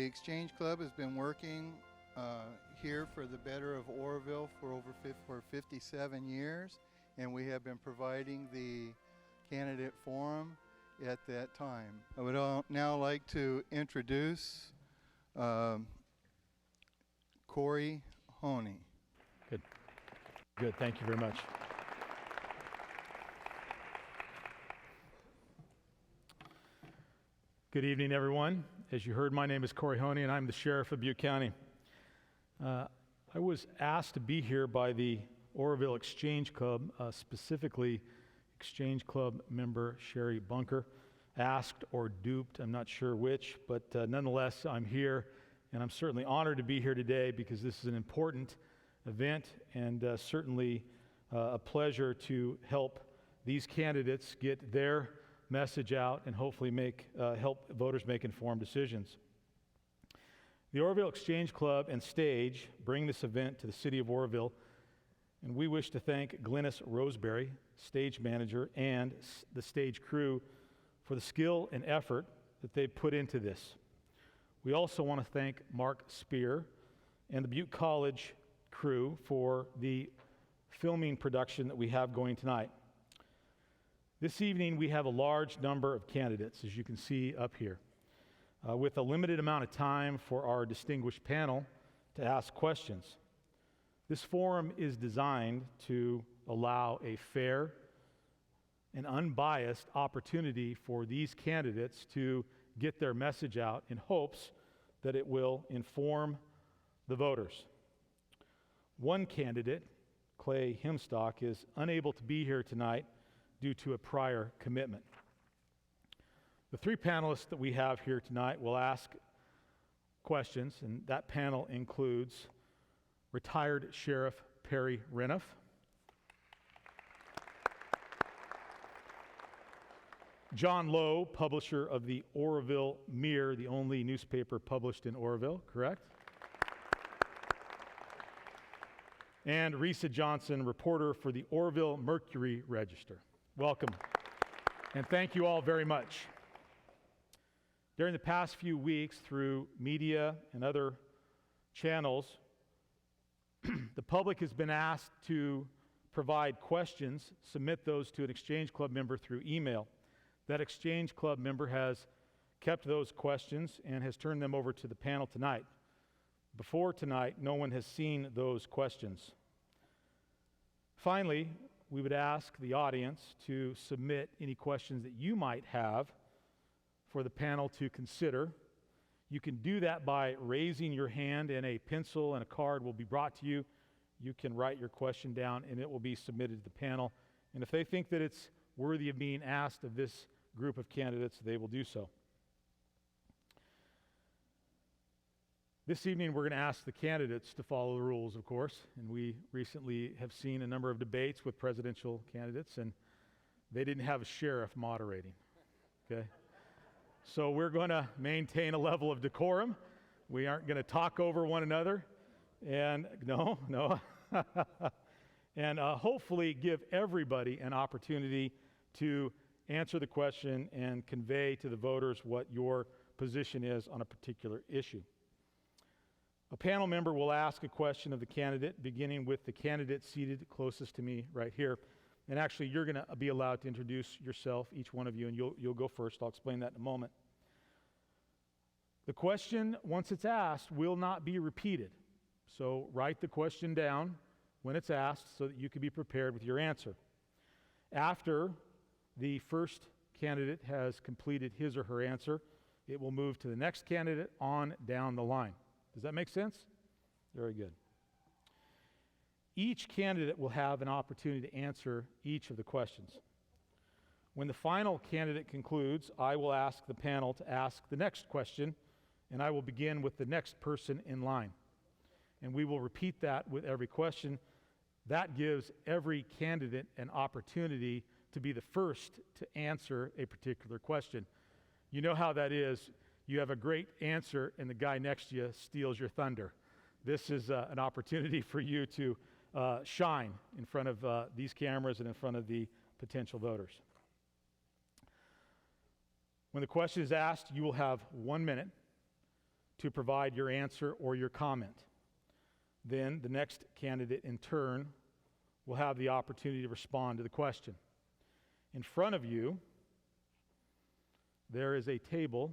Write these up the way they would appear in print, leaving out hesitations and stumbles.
The Exchange Club has been working here for the better of Oroville for 57 years, and we have been providing the candidate forum at that time. I would now like to introduce Corey Honey. Good, thank you very much. Good evening, everyone. As you heard, my name is Corey Honey, and I'm the Sheriff of Butte County. I was asked to be here by the Oroville Exchange Club, specifically Exchange Club member Sherry Bunker. Asked or duped, I'm not sure which, but nonetheless, I'm here, and I'm certainly honored to be here today because this is an important event and certainly a pleasure to help these candidates get their message out and hopefully help voters make informed decisions. The Oroville Exchange Club and Stage bring this event to the city of Oroville, and we wish to thank Glennis Roseberry, stage manager, and the stage crew for the skill and effort that they put into this. We also want to thank Mark Spear and the Butte College crew for the filming production that we have going tonight. This evening, we have a large number of candidates, as you can see up here, with a limited amount of time for our distinguished panel to ask questions. This forum is designed to allow a fair and unbiased opportunity for these candidates to get their message out in hopes that it will inform the voters. One candidate, Clay Himstock, is unable to be here tonight due to a prior commitment. The three panelists that we have here tonight will ask questions, and that panel includes retired Sheriff Perry Renouf, John Lowe, publisher of the Oroville Mirror, the only newspaper published in Oroville, correct? And Risa Johnson, reporter for the Oroville Mercury Register. Welcome, and thank you all very much. During the past few weeks, through media and other channels, the public has been asked to provide questions, submit those to an Exchange Club member through email. That Exchange Club member has kept those questions and has turned them over to the panel tonight. Before tonight, no one has seen those questions. Finally, we would ask the audience to submit any questions that you might have for the panel to consider. You can do that by raising your hand, and a pencil and a card will be brought to you. You can write your question down, and it will be submitted to the panel. And if they think that it's worthy of being asked of this group of candidates, they will do so. This evening, we're going to ask the candidates to follow the rules, of course, and we recently have seen a number of debates with presidential candidates, and they didn't have a sheriff moderating, okay? So we're going to maintain a level of decorum. We aren't going to talk over one another, and no, and hopefully give everybody an opportunity to answer the question and convey to the voters what your position is on a particular issue. A panel member will ask a question of the candidate, beginning with the candidate seated closest to me right here. And actually, you're going to be allowed to introduce yourself, each one of you, and you'll go first. I'll explain that in a moment. The question, once it's asked, will not be repeated. So write the question down when it's asked so that you can be prepared with your answer. After the first candidate has completed his or her answer, it will move to the next candidate on down the line. Does that make sense? Very good. Each candidate will have an opportunity to answer each of the questions. When the final candidate concludes, I will ask the panel to ask the next question, and I will begin with the next person in line. And we will repeat that with every question. That gives every candidate an opportunity to be the first to answer a particular question. You know how that is. You have a great answer, and the guy next to you steals your thunder. This is an opportunity for you to shine in front of these cameras and in front of the potential voters. When the question is asked, you will have 1 minute to provide your answer or your comment. Then the next candidate in turn will have the opportunity to respond to the question. In front of you, there is a table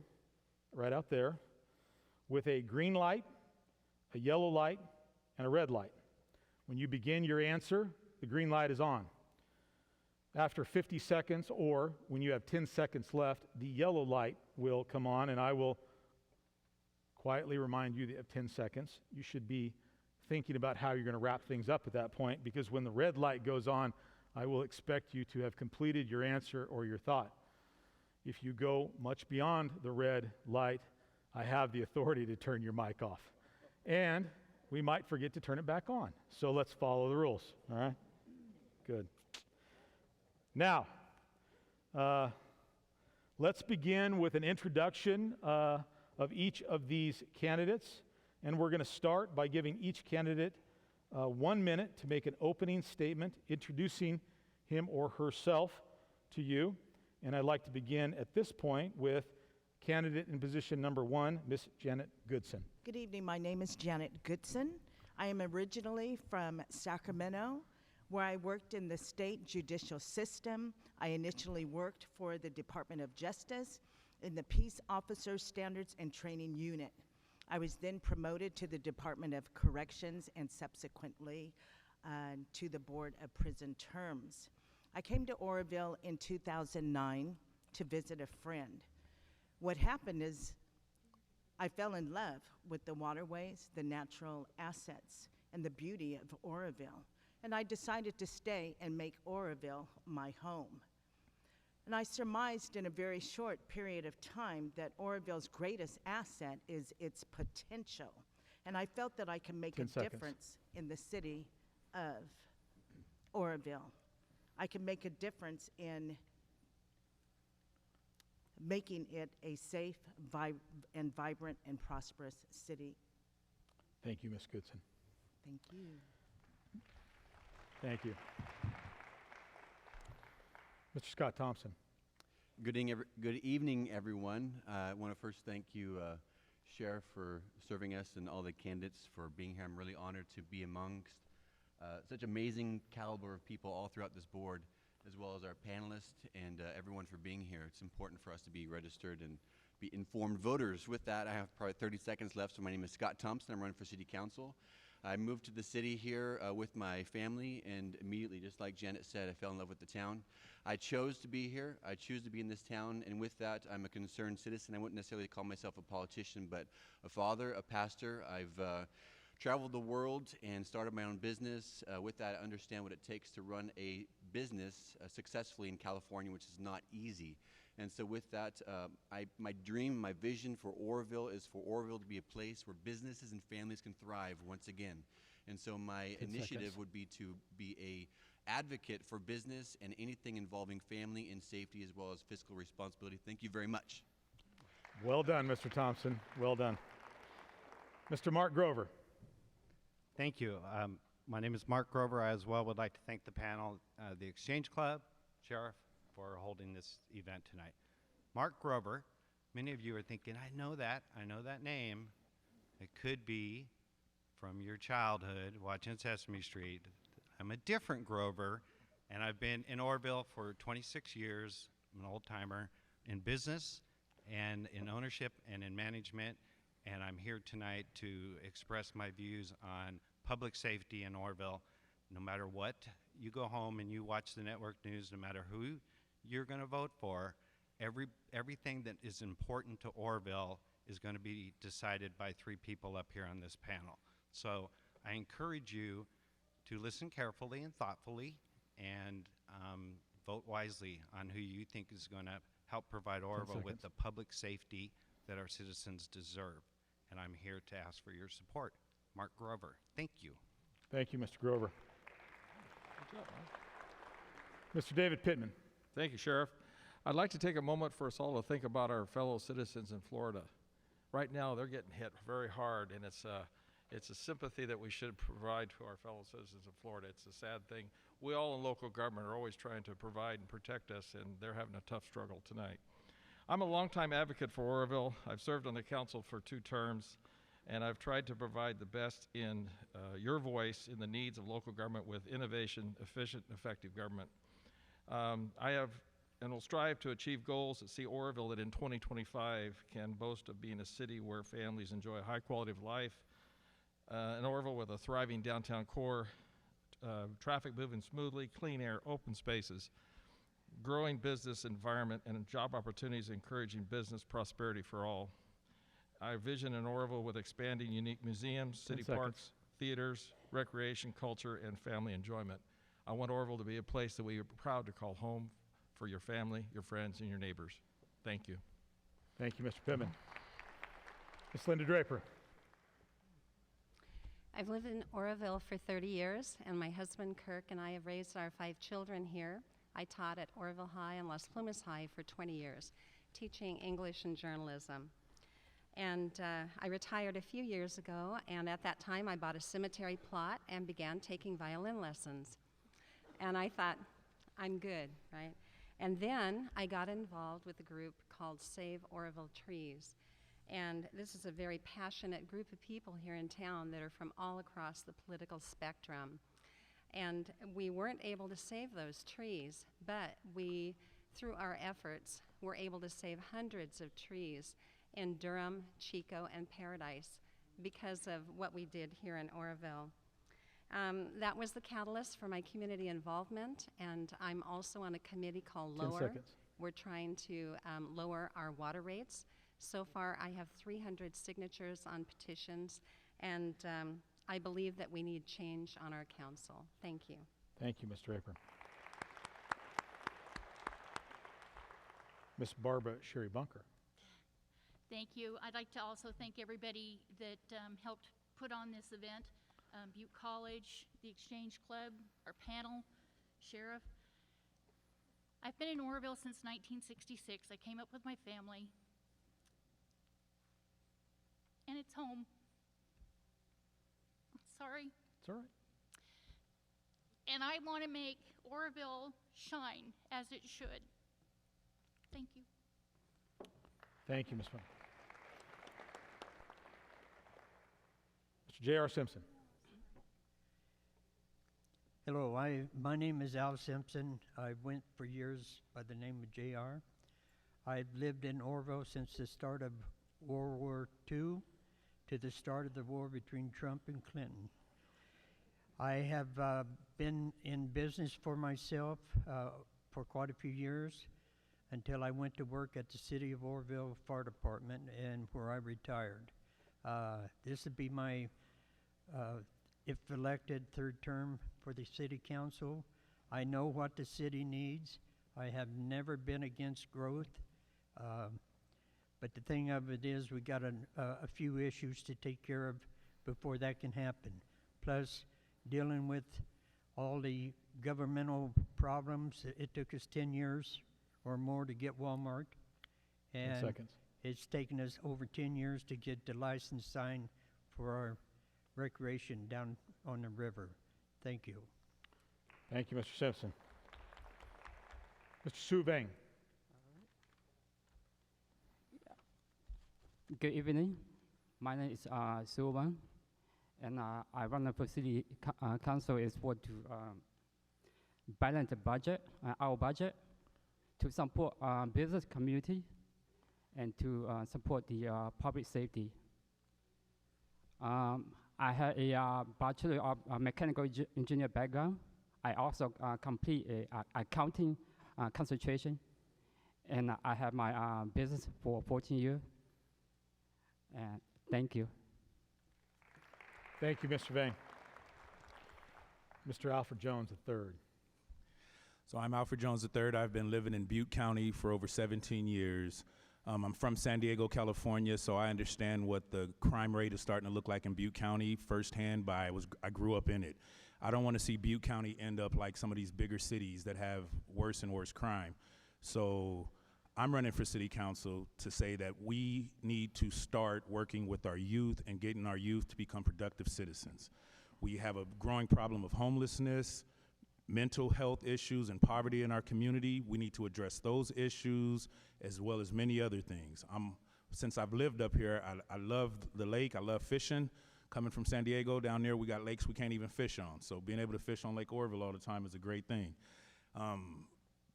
right out there with a green light, a yellow light, and a red light. When you begin your answer, the green light is on. After 50 seconds, or when you have 10 seconds left, the yellow light will come on, and I will quietly remind you that you have 10 seconds. You should be thinking about how you're going to wrap things up at that point, because when the red light goes on, I will expect you to have completed your answer or your thought. If you go much beyond the red light, I have the authority to turn your mic off. And we might forget to turn it back on. So let's follow the rules, all right? Good. Now, let's begin with an introduction of each of these candidates. And we're going to start by giving each candidate 1 minute to make an opening statement introducing him or herself to you. And I'd like to begin at this point with candidate in position number 1, Miss Janet Goodson. Good evening. My name is Janet Goodson. I am originally from Sacramento, where I worked in the state judicial system. I initially worked for the Department of Justice in the Peace Officer Standards and Training Unit. I was then promoted to the Department of Corrections and subsequently to the Board of Prison Terms. I came to Oroville in 2009 to visit a friend. What happened is I fell in love with the waterways, the natural assets, and the beauty of Oroville. And I decided to stay and make Oroville my home. And I surmised in a very short period of time that Oroville's greatest asset is its potential. And I felt that I can make a 10 seconds. difference in the city of Oroville. I can make a difference in making it a safe, and vibrant, and prosperous city. Thank you, Ms. Goodson. Thank you. Thank you. Mr. Scott Thompson. Good evening, everyone. I want to first thank you, Sheriff, for serving us and all the candidates for being here. I'm really honored to be amongst such amazing caliber of people all throughout this board, as well as our panelists and everyone for being here. It's important for us to be registered and be informed voters. With that, I have probably 30 seconds left. So my name is Scott Thompson. I'm running for City Council. I moved to the city here with my family, and immediately, just like Janet said, I fell in love with the town. I chose to be here. I choose to be in this town, and with that, I'm a concerned citizen. I wouldn't necessarily call myself a politician, but a father, a pastor. I've traveled the world and started my own business. With that, I understand what it takes to run a business successfully in California, which is not easy. And so with that, my dream, my vision for Oroville is for Oroville to be a place where businesses and families can thrive once again. And so my initiative would be to be a advocate for business and anything involving family and safety, as well as fiscal responsibility. Thank you very much. Well done, Mr. Thompson. Well done. Mr. Mark Grover. Thank you. My name is Mark Grover. I as well would like to thank the panel, the Exchange Club, Sheriff, for holding this event tonight. Mark Grover, many of you are thinking, I know that name. It could be from your childhood watching Sesame Street. I'm a different Grover, and I've been in Oroville for 26 years. I'm an old timer in business and in ownership and in management, and I'm here tonight to express my views on public safety in Oroville. No matter what, you go home and you watch the network news, no matter who you're going to vote for, everything that is important to Oroville is going to be decided by 3 people up here on this panel. So I encourage you to listen carefully and thoughtfully and vote wisely on who you think is going to help provide Oroville with the public safety that our citizens deserve. And I'm here to ask for your support. Mark Grover, thank you. Thank you, Mr. Grover. Good job, Mark. Mr. David Pittman. Thank you, Sheriff. I'd like to take a moment for us all to think about our fellow citizens in Florida. Right now, they're getting hit very hard, and it's a sympathy that we should provide to our fellow citizens in Florida. It's a sad thing. We all in local government are always trying to provide and protect us, and they're having a tough struggle tonight. I'm a longtime advocate for Oroville. I've served on the council for 2 terms, and I've tried to provide the best in your voice in the needs of local government with innovation, efficient, and effective government. I have and will strive to achieve goals that see Oroville that in 2025 can boast of being a city where families enjoy a high quality of life, an Oroville with a thriving downtown core, traffic moving smoothly, clean air, open spaces, growing business environment, and job opportunities encouraging business prosperity for all. I vision an Oroville with expanding unique museums, city parks, theaters, recreation, culture, and family enjoyment. I want Oroville to be a place that we are proud to call home for your family, your friends, and your neighbors. Thank you. Thank you, Mr. Pittman. Ms. Linda Draper. I've lived in Oroville for 30 years, and my husband Kirk and I have raised our 5 children here. I taught at Oroville High and Las Plumas High for 20 years, teaching English and journalism. And I retired a few years ago, and at that time I bought a cemetery plot and began taking violin lessons. And I thought, I'm good, right? And then I got involved with a group called Save Oroville Trees. And this is a very passionate group of people here in town that are from all across the political spectrum. And we weren't able to save those trees, but we, through our efforts, were able to save hundreds of trees in Durham, Chico, and Paradise because of what we did here in Oroville. That was the catalyst for my community involvement, and I'm also on a committee called 10 Lower. seconds. We're trying to lower our water rates. So far, I have 300 signatures on petitions, and I believe that we need change on our council. Thank you. Thank you, Ms. Draper. Ms. Barbara Sherry Bunker. Thank you. I'd like to also thank everybody that helped put on this event. Butte College, the Exchange Club, our panel, Sheriff. I've been in Oroville since 1966. I came up with my family, and it's home. Sorry. It's all right. And I want to make Oroville shine as it should. Thank you. Thank you, Ms. Bunker. Mr. J.R. Simpson. Hello, my name is Al Simpson. I went for years by the name of JR. I've lived in Oroville since the start of World War II to the start of the war between Trump and Clinton. I have been in business for myself for quite a few years until I went to work at the City of Oroville Fire Department, and where I retired. This would be my, if elected, 3rd term for the City Council. I know what the city needs. I have never been against growth, but the thing of it is we got a few issues to take care of before that can happen. Plus, dealing with all the governmental problems, it took us 10 years or more to get Walmart, 10 and seconds. it's taken us over 10 years to get the license signed for our recreation down on the river. Thank you. Thank you, Mr. Simpson. Mr. Su Veng. Good evening. My name is Su Wang, and I run for city council is for to balance the budget, our budget, to support business community, and to support the public safety. I have a Bachelor of Mechanical Engineer background. I also complete a accounting concentration, and I have my business for 14 years. And thank you. Thank you, Mr. Vang. Mr. Alfred Jones III. So I'm Alfred Jones III. I've been living in Butte County for over 17 years. I'm from San Diego, California, so I understand what the crime rate is starting to look like in Butte County firsthand. I grew up in it. I don't want to see Butte County end up like some of these bigger cities that have worse and worse crime. So I'm running for city council to say that we need to start working with our youth and getting our youth to become productive citizens. We have a growing problem of homelessness, mental health issues and poverty in our community. We need to address those issues as well as many other things. Since I've lived up here, I love the lake, I love fishing. Coming from San Diego, down there we got lakes we can't even fish on. So being able to fish on Lake Oroville all the time is a great thing.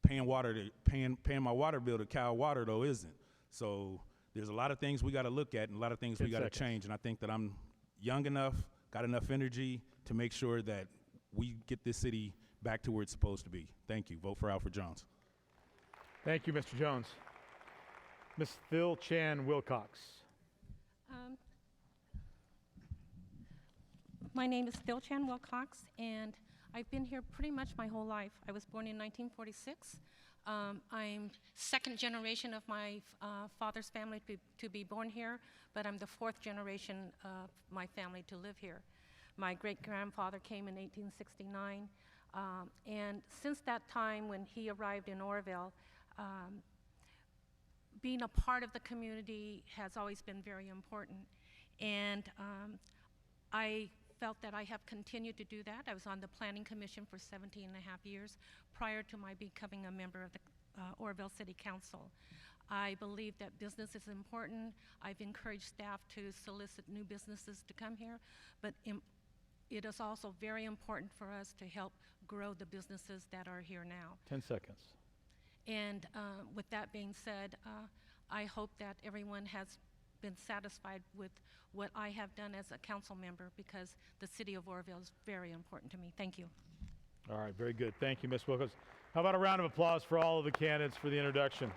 Paying my water bill to Cal Water though isn't. So there's a lot of things we got to look at and a lot of things we got to change. And I think that I'm young enough, got enough energy to make sure that we get this city back to where it's supposed to be. Thank you. Vote for Alfred Jones. Thank you, Mr. Jones. Ms. Phil Chan Wilcox. My name is Phil Chan Wilcox, and I've been here pretty much my whole life. I was born in 1946. I'm second generation of my father's family to be born here, but I'm the fourth generation of my family to live here. My great-grandfather came in 1869, and since that time when he arrived in Oroville, being a part of the community has always been very important. And I felt that I have continued to do that. I was on the Planning Commission for 17 and a half years prior to my becoming a member of the Oroville City Council. I believe that business is important. I've encouraged staff to solicit new businesses to come here, but it is also very important for us to help grow the businesses that are here now. 10 seconds. And with that being said, I hope that everyone has been satisfied with what I have done as a council member, because the city of Oroville is very important to me. Thank you. All right, very good. Thank you, Ms. Wilcox. How about a round of applause for all of the candidates for the introduction?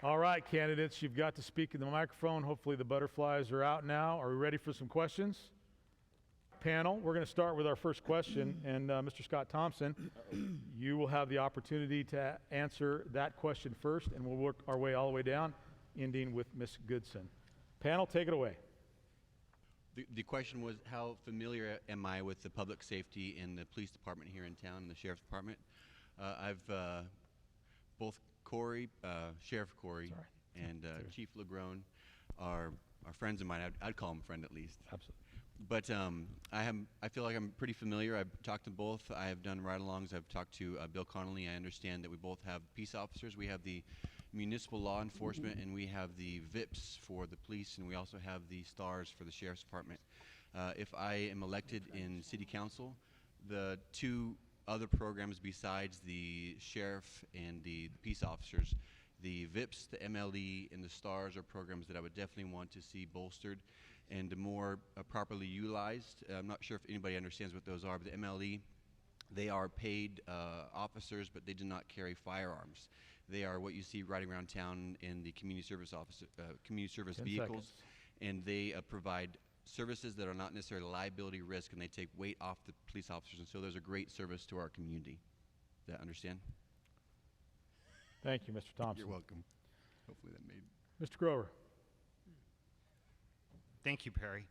All right, candidates, you've got to speak in the microphone. Hopefully the butterflies are out now. Are we ready for some questions? Panel, we're going to start with our first question, and Mr. Scott Thompson, you will have the opportunity to answer that question first, and we'll work our way all the way down, ending with Ms. Goodson. Panel, take it away. The question was, how familiar am I with the public safety in the police department here in town and the sheriff's department? Both Corey, Sheriff Corey, and Chief Legrone are friends of mine. I'd call him a friend at least. Absolutely. But I feel like I'm pretty familiar. I've talked to both. I have done ride-alongs. I've talked to Bill Connolly. I understand that we both have peace officers. We have the municipal law enforcement, and we have the VIPs for the police, and we also have the STARS for the sheriff's department. If I am elected in city council, the two other programs besides the sheriff and the peace officers, the VIPs, the MLE, and the STARS are programs that I would definitely want to see bolstered and more properly utilized. I'm not sure if anybody understands what those are, but the MLE, they are paid officers, but they do not carry firearms. They are what you see riding around town in the community service vehicles, and they provide services that are not necessarily liability risk, and they take weight off the police officers, and so there's a great service to our community. Does that understand? Thank you, Mr. Thompson. You're welcome. Hopefully that made... Mr. Grover. Thank you, Perry.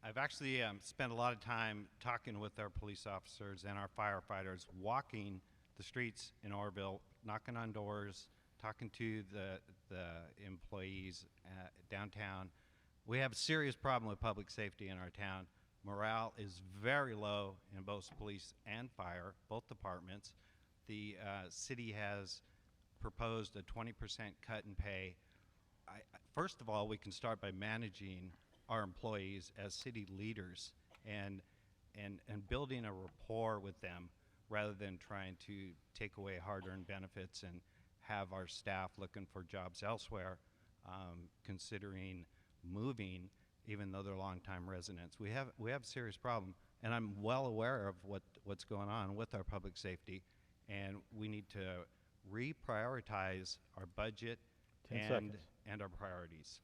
I've actually spent a lot of time talking with our police officers and our firefighters, walking the streets in Oroville, knocking on doors, talking to the employees downtown. We have a serious problem with public safety in our town. Morale is very low in both police and fire, both departments. The city has proposed a 20% cut in pay. First of all, we can start by managing our employees as city leaders and building a rapport with them rather than trying to take away hard-earned benefits and have our staff looking for jobs elsewhere, considering moving even though they're longtime residents. We have a serious problem, and I'm well aware of what's going on with our public safety, and we need to reprioritize our budget and our priorities.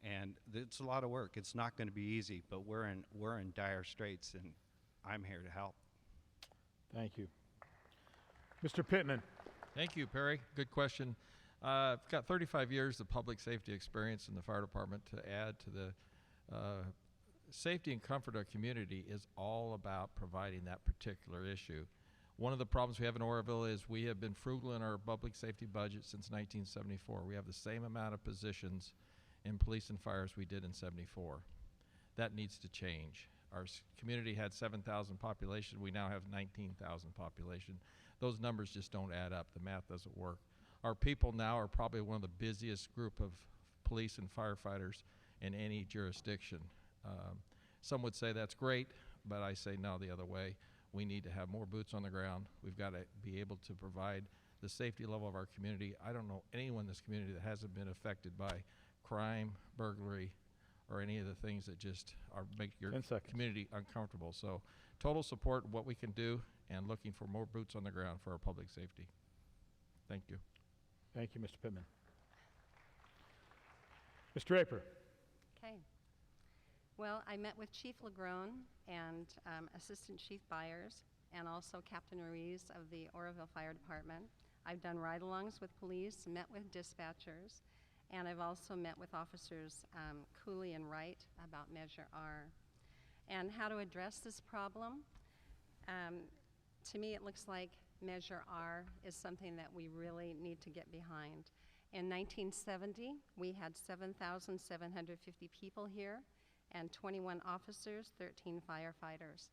And it's a lot of work. It's not going to be easy, but we're in dire straits, and I'm here to help. Thank you. Mr. Pittman. Thank you, Perry. Good question. I've got 35 years of public safety experience in the fire department. To add to the safety and comfort of our community is all about providing that particular issue. One of the problems we have in Oroville is we have been frugal in our public safety budget since 1974. We have the same amount of positions in police and fire as we did in '74. That needs to change. Our community had 7,000 population. We now have 19,000 population. Those numbers just don't add up. The math doesn't work. Our people now are probably one of the busiest group of police and firefighters in any jurisdiction. Some would say that's great, but I say no, the other way. We need to have more boots on the ground. We've got to be able to provide the safety level of our community. I don't know anyone in this community that hasn't been affected by crime, burglary, or any of the things that just make your 10 seconds. community uncomfortable. So total support of what we can do and looking for more boots on the ground for our public safety. Thank you. Thank you, Mr. Pittman. Mr. Draper. Okay. Well, I met with Chief Lagrone and Assistant Chief Byers and also Captain Ruiz of the Oroville Fire Department. I've done ride-alongs with police, met with dispatchers, and I've also met with officers Cooley and Wright about Measure R. And how to address this problem? To me, it looks like Measure R is something that we really need to get behind. In 1970, we had 7,750 people here and 21 officers, 13 firefighters.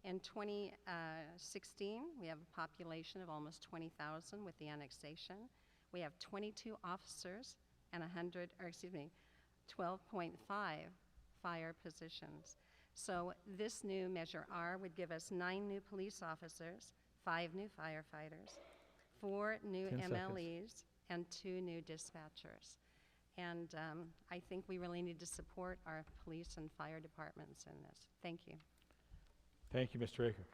In 2016, we have a population of almost 20,000 with the annexation. We have 22 officers and 12.5 fire positions. So this new Measure R would give us 9 new police officers, 5 new firefighters, 4 new 10 seconds. MLEs, and 2 new dispatchers. And I think we really need to support our police and fire departments in this. Thank you. Thank you, Mr. Draper.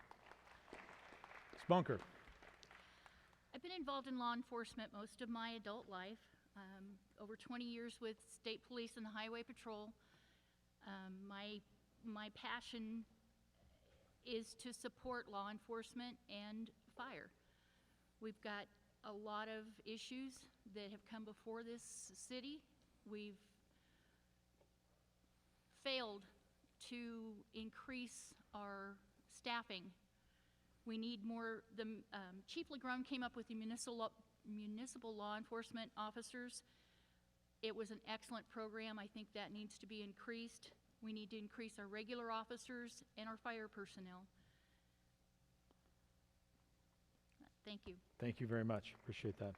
Ms. Bunker. I've been involved in law enforcement most of my adult life, over 20 years with state police and the highway patrol. My passion is to support law enforcement and fire. We've got a lot of issues that have come before this city. We've failed to increase our staffing. We need more. Chief Lagrone came up with the municipal law enforcement officers. It was an excellent program. I think that needs to be increased. We need to increase our regular officers and our fire personnel. Thank you. Thank you very much. Appreciate that.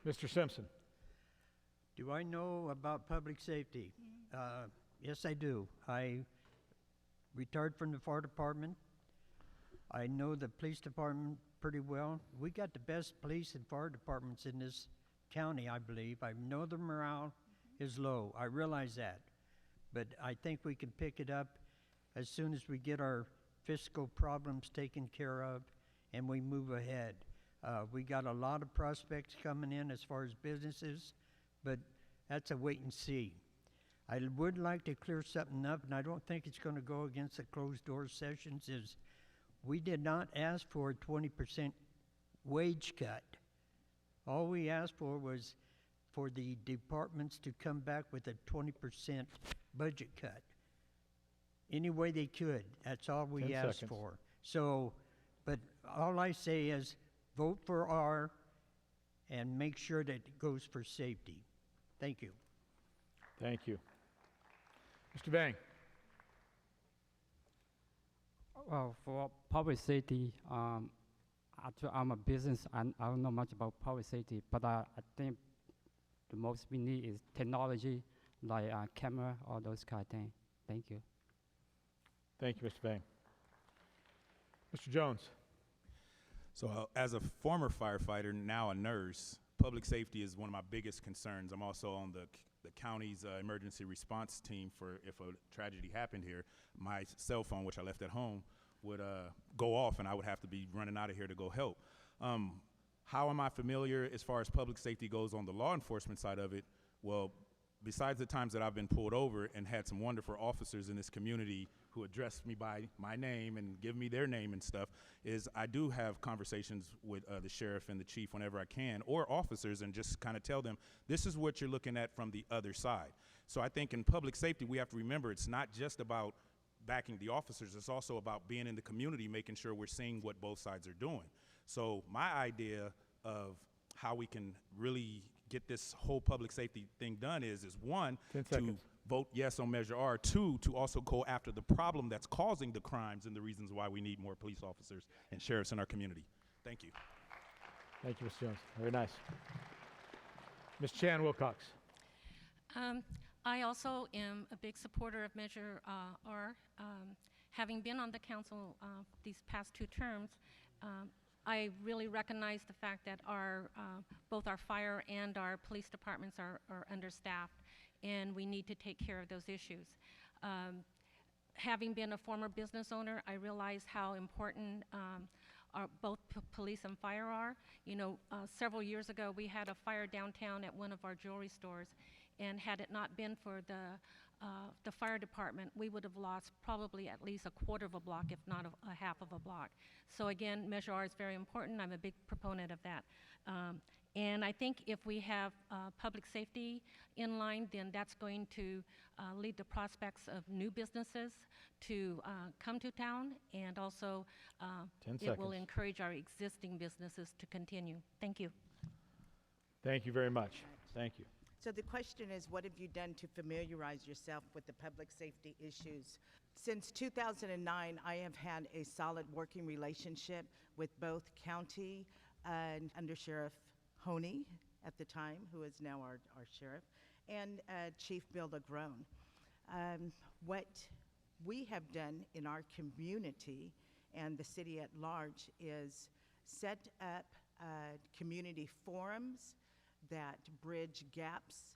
Mr. Simpson. Do I know about public safety? Yes, I do. I retired from the fire department. I know the police department pretty well. We got the best police and fire departments in this county, I believe. I know the morale is low. I realize that. But I think we can pick it up as soon as we get our fiscal problems taken care of and we move ahead. We got a lot of prospects coming in as far as businesses, but that's a wait and see. I would like to clear something up, and I don't think it's going to go against the closed door sessions, is we did not ask for a 20% wage cut. All we asked for was for the departments to come back with a 20% budget cut. Any way they could, that's all we 10 asked seconds. for. So, but all I say is vote for R and make sure that it goes for safety. Thank you. Thank you. Mr. Bang. Well, for public safety, actually I'm a business, and I don't know much about public safety, but I think the most we need is technology, like camera, all those kind of things. Thank you. Thank you, Mr. Bang. Mr. Jones. So as a former firefighter, now a nurse, public safety is one of my biggest concerns. I'm also on the county's emergency response team for if a tragedy happened here. My cell phone, which I left at home, would go off and I would have to be running out of here to go help. How am I familiar as far as public safety goes on the law enforcement side of it? Well, besides the times that I've been pulled over and had some wonderful officers in this community who address me by my name and give me their name and stuff, is I do have conversations with the sheriff and the chief whenever I can, or officers, and just kind of tell them, this is what you're looking at from the other side. So I think in public safety, we have to remember it's not just about backing the officers, it's also about being in the community, making sure we're seeing what both sides are doing. So my idea of how we can really get this whole public safety thing done is one, 10 to seconds. vote yes on Measure R. Two, to also go after the problem that's causing the crimes and the reasons why we need more police officers and sheriffs in our community. Thank you. Thank you, Ms. Jones. Very nice. Ms. Chan Wilcox. I also am a big supporter of Measure R. Having been on the council these past 2 terms, I really recognize the fact that both our fire and our police departments are understaffed, and we need to take care of those issues. Having been a former business owner, I realize how important both police and fire are. You know, several years ago, we had a fire downtown at one of our jewelry stores, and had it not been for the fire department, we would have lost probably at least a quarter of a block, if not a half of a block. So again, Measure R is very important. I'm a big proponent of that. And I think if we have public safety in line, then that's going to lead to prospects of new businesses to come to town, and also 10 it will seconds. encourage our existing businesses to continue. Thank you. Thank you very much. Thank you. So the question is, what have you done to familiarize yourself with the public safety issues? Since 2009, I have had a solid working relationship with both county and Under Sheriff Honey at the time, who is now our sheriff, and Chief Bill LaGrone. What we have done in our community and the city at large is set up community forums that bridge gaps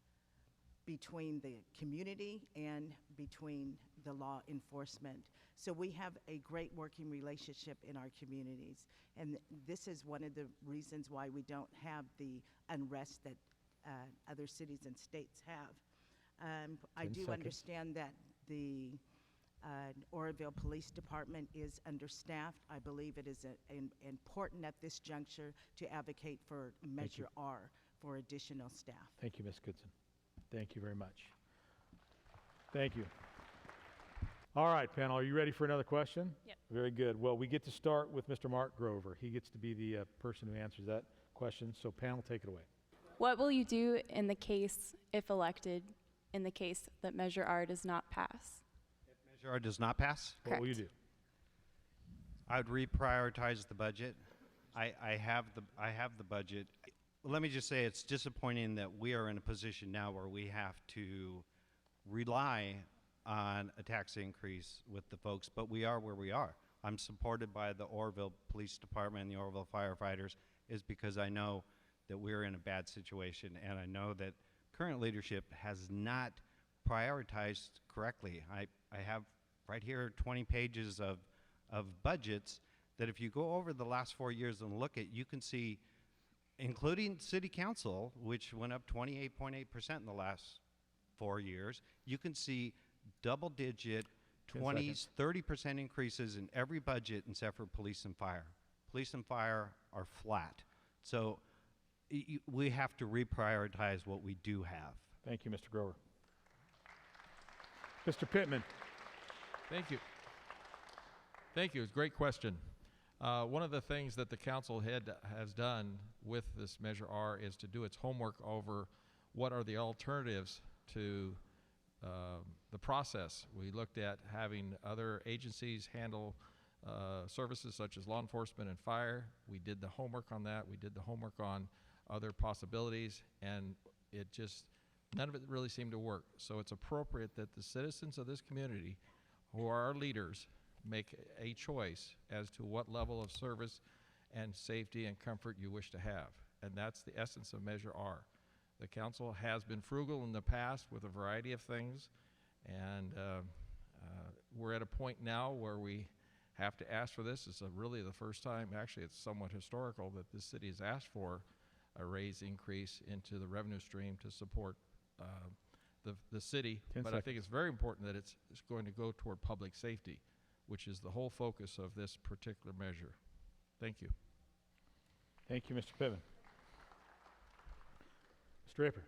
between the community and between the law enforcement. So we have a great working relationship in our communities, and this is one of the reasons why we don't have the unrest that other cities and states have. I 10 do seconds. understand that the Oroville Police Department is understaffed. I believe it is important at this juncture to advocate for Measure R for additional staff. Thank you, Ms. Goodson. Thank you very much. Thank you. All right, panel, are you ready for another question? Yep. Very good. Well, we get to start with Mr. Mark Grover. He gets to be the person who answers that question. So panel, take it away. What will you do in the case, if elected, in the case that Measure R does not pass? If Measure R does not pass, What will you do? I would reprioritize the budget. I have the budget. Let me just say, it's disappointing that we are in a position now where we have to rely on a tax increase with the folks, but we are where we are. I'm supported by the Oroville Police Department and the Oroville firefighters, is because I know that we're in a bad situation, and I know that current leadership has not prioritized correctly. I have right here 20 pages of budgets that if you go over the last 4 years and look at, you can see, including city council, which went up 28.8% in the last 4 years, you can see double-digit 20s, 30% increases in every budget except for police and fire. Police and fire are flat. So we have to reprioritize what we do have. Thank you, Mr. Grover. Mr. Pittman. Thank you. Thank you. It's a great question. One of the things that the council has done with this Measure R is to do its homework over what are the alternatives to the process. We looked at having other agencies handle services such as law enforcement and fire. We did the homework on that. We did the homework on other possibilities, and none of it really seemed to work. So it's appropriate that the citizens of this community, who are our leaders, make a choice as to what level of service and safety and comfort you wish to have. And that's the essence of Measure R. The council has been frugal in the past with a variety of things, and we're at a point now where we have to ask for this. It's really the first time, actually it's somewhat historical, that this city has asked for a raise increase into the revenue stream to support the city. 10 But seconds. I think it's very important that it's going to go toward public safety, which is the whole focus of this particular measure. Thank you. Thank you, Mr. Pittman. Mr. Draper.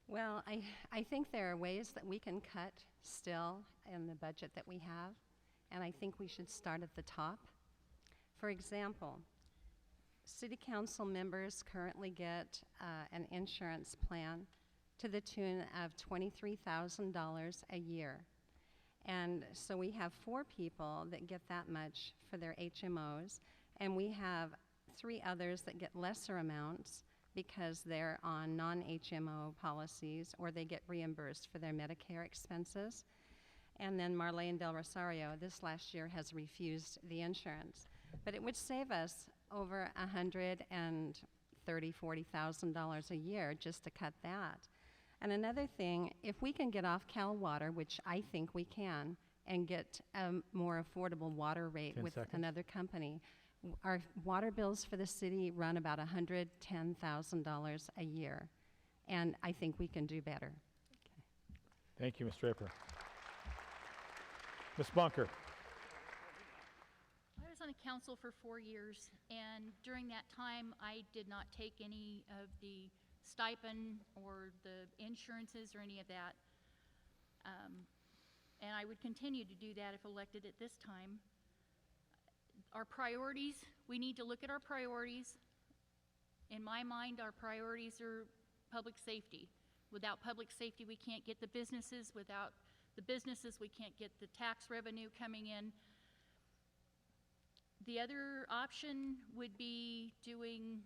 Well, I think there are ways that we can cut still in the budget that we have, and I think we should start at the top. For example, city council members currently get an insurance plan to the tune of $23,000 a year. And so we have 4 people that get that much for their HMOs, and we have 3 others that get lesser amounts because they're on non-HMO policies or they get reimbursed for their Medicare expenses. And then Marlene Del Rosario this last year has refused the insurance. But it would save us over $130,000-$40,000 a year just to cut that. And another thing, if we can get off Cal Water, which I think we can, and get a more affordable water rate 10 with seconds. another company, our water bills for the city run about $110,000 a year. And I think we can do better. Thank you, Ms. Draper. Ms. Bunker. I was on the council for 4 years, and during that time, I did not take any of the stipend or the insurances or any of that. And I would continue to do that if elected at this time. Our priorities, we need to look at our priorities. In my mind, our priorities are public safety. Without public safety, we can't get the businesses. Without the businesses, we can't get the tax revenue coming in. The other option would be doing,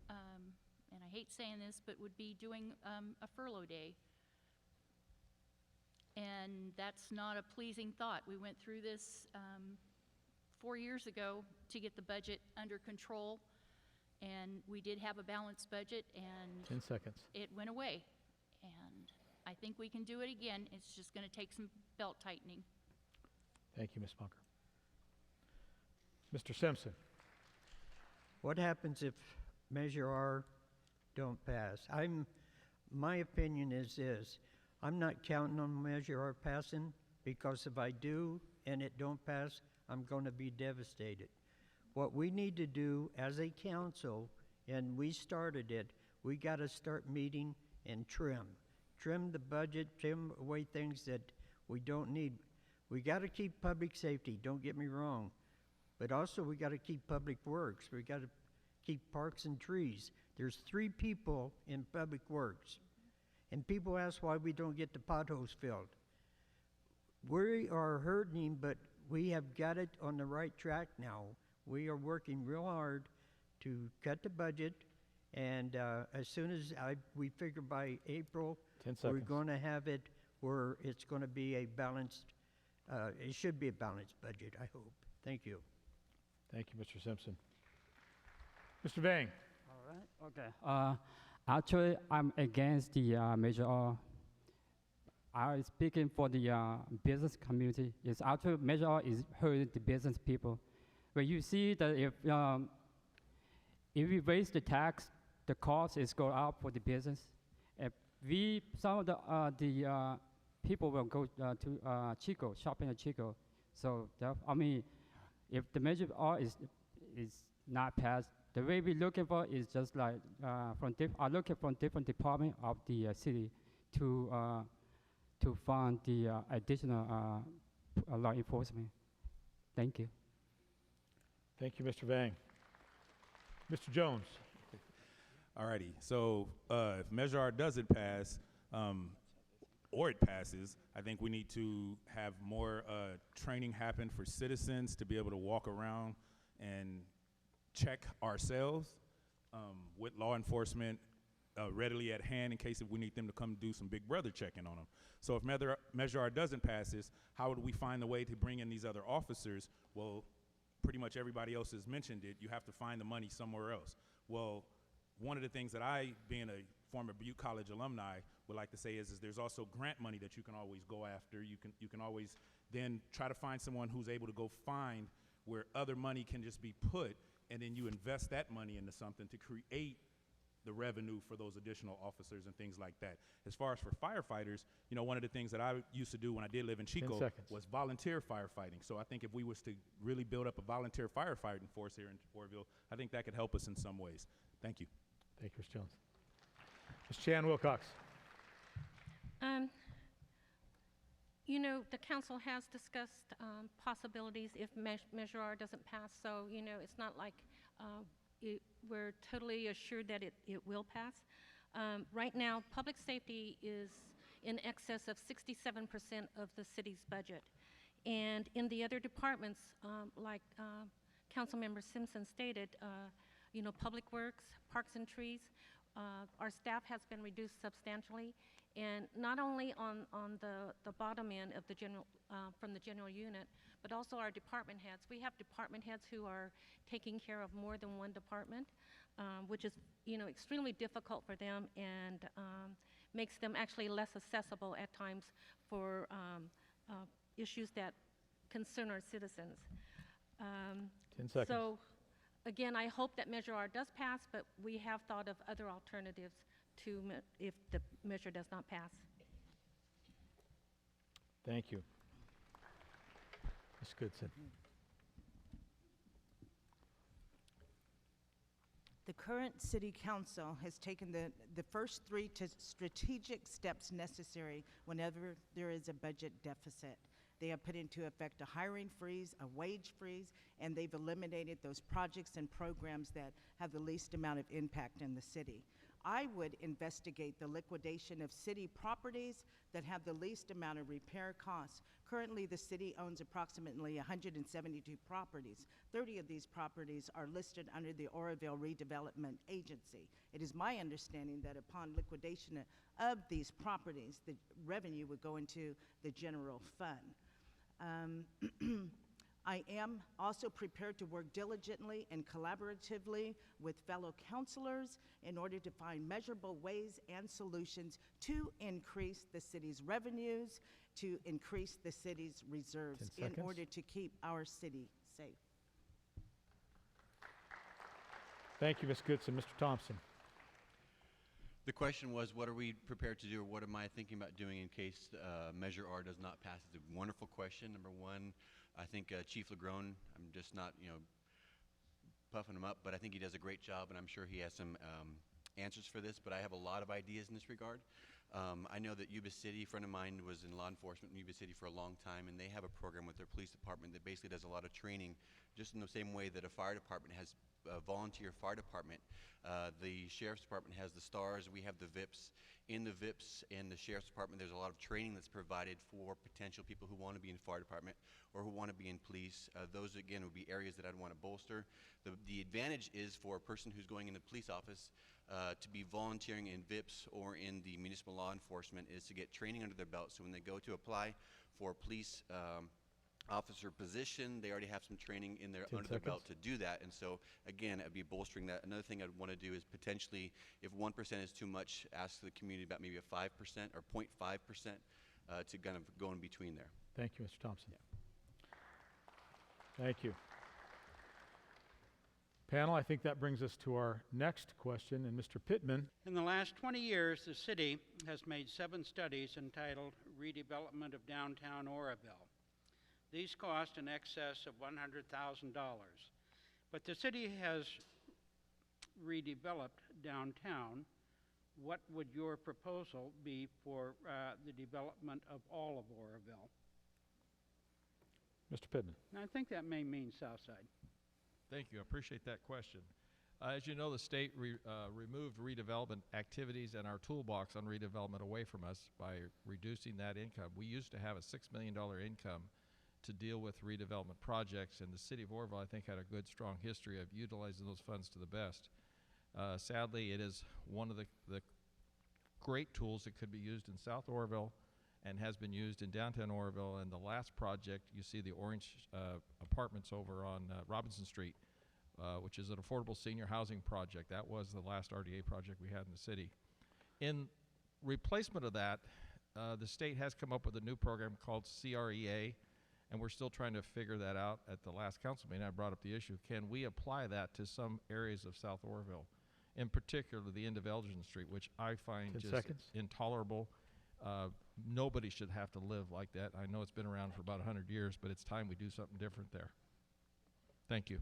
and I hate saying this, but would be doing a furlough day. And that's not a pleasing thought. We went through this 4 years ago to get the budget under control, and we did have a balanced budget, and 10 seconds. it went away. And I think we can do it again. It's just going to take some belt tightening. Thank you, Ms. Bunker. Mr. Simpson. What happens if Measure R don't pass? My opinion is this. I'm not counting on Measure R passing, because if I do and it don't pass, I'm going to be devastated. What we need to do as a council, and we started it, we got to start meeting and trim the budget, trim away things that we don't need. We got to keep public safety, don't get me wrong, but also we got to keep public works. We got to keep parks and trees. There's 3 people in public works, and people ask why we don't get the potholes filled. We are hurting, but we have got it on the right track now. We are working real hard to cut the budget, and as soon as we figure by April, 10 we're seconds. going to have it where it's going to be a balanced, it should be a balanced budget, I hope. Thank you. Thank you, Mr. Simpson. Mr. Vang. All right, okay. Actually, I'm against the Measure R. I'm speaking for the business community. It's actually Measure R is hurting the business people. When you see that if we raise the tax, the cost is go up for the business. If some of the people will go to Chico, shopping at Chico. So if the Measure R is not passed, the way we're looking for is just like I'm looking from different department of the city to fund the additional law enforcement. Thank you. Thank you, Mr. Vang. Mr. Jones. Alrighty, so if Measure R doesn't pass, or it passes, I think we need to have more training happen for citizens to be able to walk around and check ourselves with law enforcement readily at hand in case if we need them to come do some big brother checking on them. So if Measure R doesn't pass this, how would we find a way to bring in these other officers? Well, pretty much everybody else has mentioned it. You have to find the money somewhere else. Well, one of the things that I, being a former Butte College alumni, would like to say is there's also grant money that you can always go after. You can always then try to find someone who's able to go find where other money can just be put, and then you invest that money into something to create the revenue for those additional officers and things like that. As far as for firefighters, one of the things that I used to do when I did live in Chico was volunteer firefighting. So I think if we was to really build up a volunteer firefighting force here in Oroville, I think that could help us in some ways. Thank you. Thank you, Mr. Jones. Ms. Chan Wilcox. The council has discussed possibilities if Measure R doesn't pass, so, it's not like we're totally assured that it will pass. Right now, public safety is in excess of 67% of the city's budget. And in the other departments, like Councilmember Simpson stated, Public Works, Parks and Trees, our staff has been reduced substantially, and not only on the bottom end of the general, from the general unit, but also our department heads. We have department heads who are taking care of more than one department, which is extremely difficult for them and makes them actually less accessible at times for issues that concern our citizens. 10 seconds. So, again, I hope that Measure R does pass, but we have thought of other alternatives to if the measure does not pass. Thank you. Ms. Goodson. The current city council has taken the first three strategic steps necessary whenever there is a budget deficit. They have put into effect a hiring freeze, a wage freeze, and they've eliminated those projects and programs that have the least amount of impact in the city. I would investigate the liquidation of city properties that have the least amount of repair costs. Currently, the city owns approximately 172 properties. 30 of these properties are listed under the Oroville Redevelopment Agency. It is my understanding that upon liquidation of these properties, the revenue would go into the general fund. I am also prepared to work diligently and collaboratively with fellow councilors in order to find measurable ways and solutions to increase the city's revenues, to increase the city's reserves in order to keep our city safe. Thank you, Ms. Goodson. Mr. Thompson. The question was, what are we prepared to do, or what am I thinking about doing in case Measure R does not pass? It's a wonderful question. Number one, I think Chief Lagrone, I'm just not, puffing him up, but I think he does a great job, and I'm sure he has some answers for this, but I have a lot of ideas in this regard. I know that Yuba City, a friend of mine was in law enforcement in Yuba City for a long time, and they have a program with their police department that basically does a lot of training, just in the same way that a fire department has a volunteer fire department. The sheriff's department has the STARS, we have the VIPs. In the VIPs and the sheriff's department, there's a lot of training that's provided for potential people who want to be in fire department or who want to be in police. Those, again, would be areas that I'd want to bolster. The advantage is for a person who's going into the police office to be volunteering in VIPs or in the municipal law enforcement is to get training under their belt, so when they go to apply for a police officer position, they already have some training in their under their belt to do that. And so again, I'd be bolstering that. Another thing I'd want to do is potentially, if 1% is too much, ask the community about maybe a 5% or 0.5% to kind of go in between there. Thank you, Mr. Thompson. Thank you. Panel, I think that brings us to our next question, and Mr. Pittman. In the last 20 years, the city has made 7 studies entitled Redevelopment of Downtown Oroville. These cost in excess of $100,000. But the city has redeveloped downtown. What would your proposal be for the development of all of Oroville? Mr. Pittman. And I think that may mean Southside. Thank you. I appreciate that question. As you know, the state removed redevelopment activities and our toolbox on redevelopment away from us by reducing that income. We used to have a $6 million income to deal with redevelopment projects, and the city of Oroville, I think, had a good, strong history of utilizing those funds to the best. Sadly, it is one of the great tools that could be used in South Oroville and has been used in downtown Oroville. And the last project, you see the orange apartments over on Robinson Street, which is an affordable senior housing project. That was the last RDA project we had in the city. In replacement of that, the state has come up with a new program called CREA, and we're still trying to figure that out. At the last council meeting, I brought up the issue, can we apply that to some areas of South Oroville, in particular the end of Elgin Street, which I find just intolerable. Nobody should have to live like that. I know it's been around for about 100 years, but it's time we do something different there. Thank you.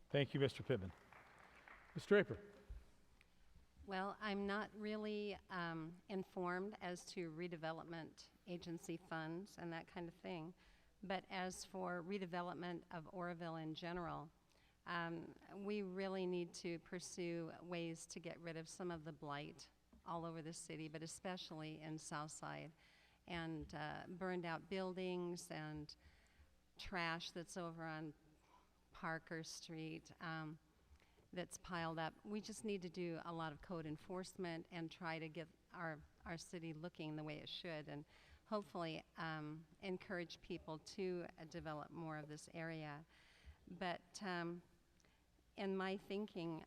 Thank you, Mr. Pittman. Ms. Draper. Well, I'm not really informed as to redevelopment agency funds and that kind of thing. But as for redevelopment of Oroville in general, We really need to pursue ways to get rid of some of the blight all over the city, but especially in Southside, and burned out buildings and trash that's over on Parker Street that's piled up. We just need to do a lot of code enforcement and try to get our city looking the way it should, and hopefully encourage people to develop more of this area. But in my thinking,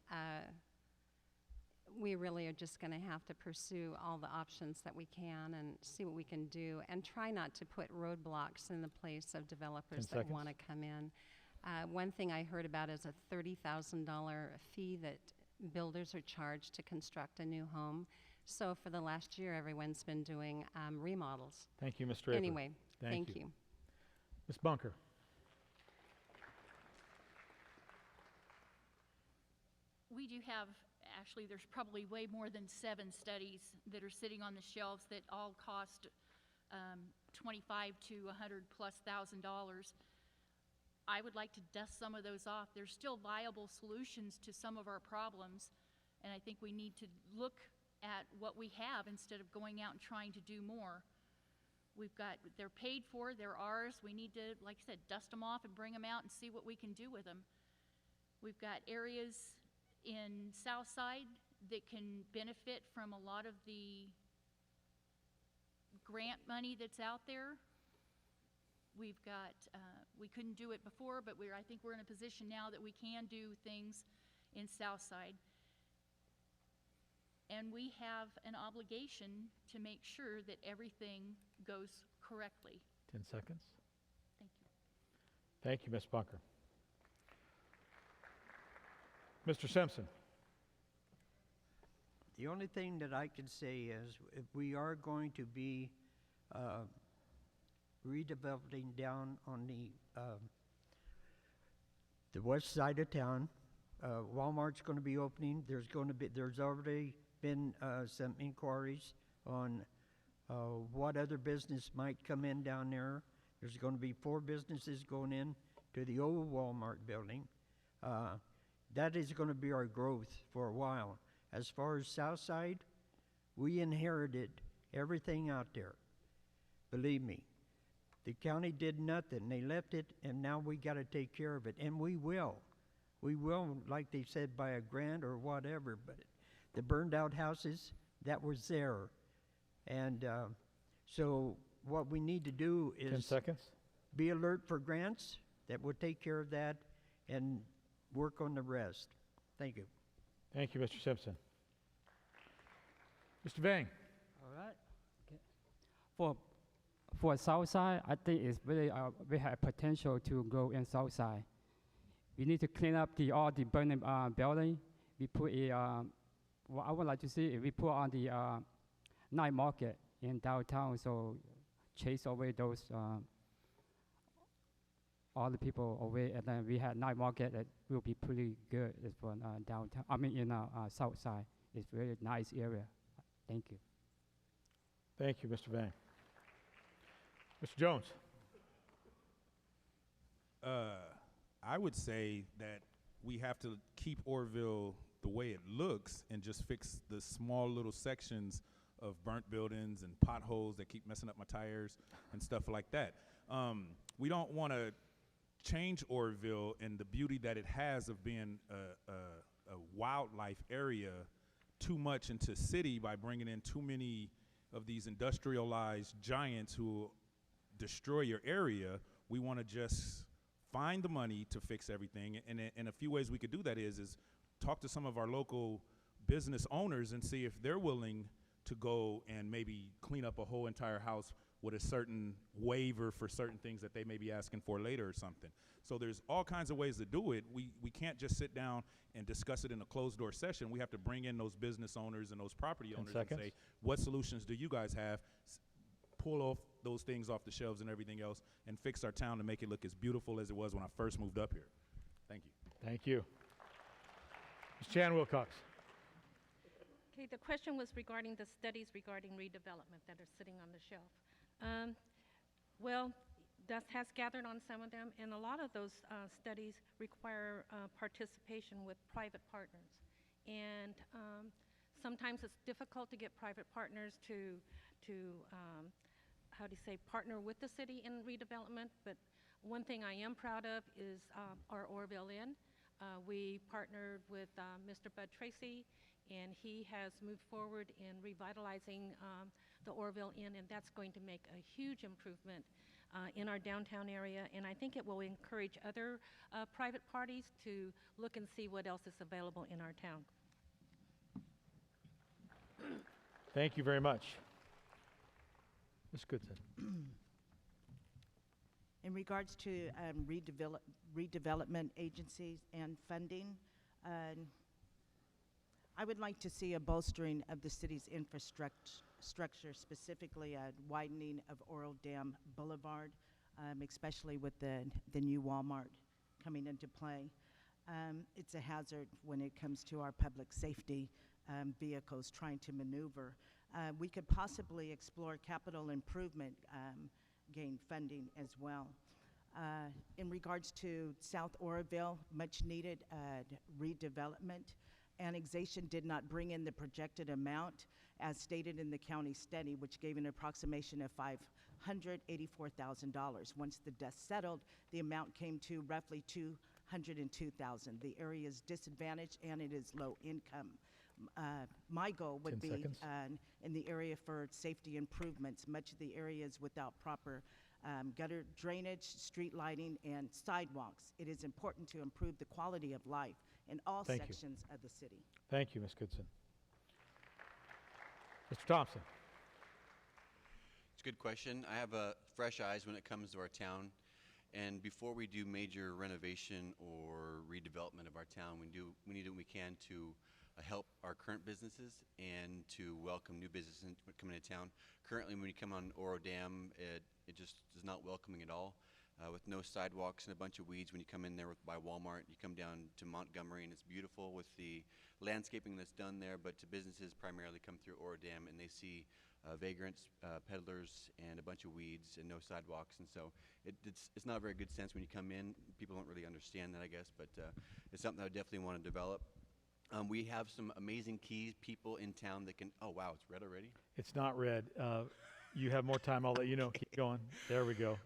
we really are just going to have to pursue all the options that we can and see what we can do, and try not to put roadblocks in the place of developers 10 that want to come in. One thing I heard about is a $30,000 fee that builders are charged to construct a new home. So for the last year, everyone's been doing remodels. Thank you, Ms. Draper. Anyway, thank you. Ms. Bunker. We do have, actually, there's probably way more than 7 studies that are sitting on the shelves that all cost $25,000 to $100,000+. I would like to dust some of those off. There's still viable solutions to some of our problems, and I think we need to look at what we have instead of going out and trying to do more. They're paid for, they're ours. We need to, like I said, dust them off and bring them out and see what we can do with them. We've got areas in Southside that can benefit from a lot of the grant money that's out there. We've got, we couldn't do it before, but I think we're in a position now that we can do things in Southside. And we have an obligation to make sure that everything goes correctly. 10 seconds. Thank you. Thank you, Ms. Bunker. Mr. Simpson. The only thing that I can say is if we are going to be redeveloping down on the west side of town, Walmart's going to be opening. There's already been some inquiries on what other business might come in down there. There's going to be 4 businesses going in to the old Walmart building. That is going to be our growth for a while. As far as Southside, we inherited everything out there. Believe me, the county did nothing. They left it, and now we got to take care of it, and we will. We will, like they said, by a grant or whatever, but the burned out houses, that was there. And so what we need to do is 10 seconds. Be alert for grants that will take care of that and work on the rest. Thank you. Thank you, Mr. Simpson. Mr. Vang. All right. Okay. For Southside, I think it's really we have potential to grow in Southside. We need to clean up all the burning building. We put what I would like to see is we put on the night market in downtown, so chase away those all the people away, and then we had night market that will be pretty good for downtown. I mean, in Southside, it's very nice area. Thank you. Thank you, Mr. Vang. Mr. Jones. I would say that we have to keep Oroville the way it looks and just fix the small little sections of burnt buildings and potholes that keep messing up my tires and stuff like that. We don't want to change Oroville and the beauty that it has of being a wildlife area too much into city by bringing in too many of these industrialized giants who destroy your area. We want to just find the money to fix everything, and a few ways we could do that is talk to some of our local business owners and see if they're willing to go and maybe clean up a whole entire house with a certain waiver for certain things that they may be asking for later or something. So there's all kinds of ways to do it. We can't just sit down and discuss it in a closed door session. We have to bring in those business owners and those property owners and say, what solutions do you guys have? Pull off those things off the shelves and everything else and fix our town to make it look as beautiful as it was when I first moved up here. Thank you. Thank you. Ms. Chan Wilcox. Okay, the question was regarding the studies regarding redevelopment that are sitting on the shelf. Well, dust has gathered on some of them, and a lot of those studies require participation with private partners. And sometimes it's difficult to get private partners to how do you say, partner with the city in redevelopment. But one thing I am proud of is our Oroville Inn. We partnered with Mr. Bud Tracy, and he has moved forward in revitalizing the Oroville Inn, and that's going to make a huge improvement in our downtown area. And I think it will encourage other private parties to look and see what else is available in our town. Thank you very much. Ms. Goodson. In regards to redevelopment agencies and funding, I would like to see a bolstering of the city's infrastructure, specifically a widening of Oral Dam Boulevard, especially with the new Walmart coming into play. It's a hazard when it comes to our public safety vehicles trying to maneuver. We could possibly explore capital improvement gain funding as well. In regards to South Oroville, much needed redevelopment. Annexation did not bring in the projected amount as stated in the county study, which gave an approximation of $584,000. Once the dust settled, the amount came to roughly $202,000. The area is disadvantaged and it is low income. My goal would 10 be seconds. in the area for safety improvements. Much of the area is without proper gutter drainage, street lighting, and sidewalks. It is important to improve the quality of life in all Thank you. sections of the city. Thank you, Ms. Goodson. Mr. Thompson. It's a good question. I have fresh eyes when it comes to our town. And before we do major renovation or redevelopment of our town, we need to do what we can to help our current businesses and to welcome new businesses coming into town. Currently, when you come on Oro Dam, it just is not welcoming at all. With no sidewalks and a bunch of weeds when you come in there by Walmart. You come down to Montgomery and it's beautiful with the landscaping that's done there, but to businesses primarily come through Oro Dam and they see vagrants, peddlers, and a bunch of weeds and no sidewalks. And so it's not a very good sense when you come in. People don't really understand that, I guess, but it's something I definitely want to develop. We have some amazing key people in town that can, oh wow, it's red already? It's not red. You have more time. I'll let you know. Keep going. There we go.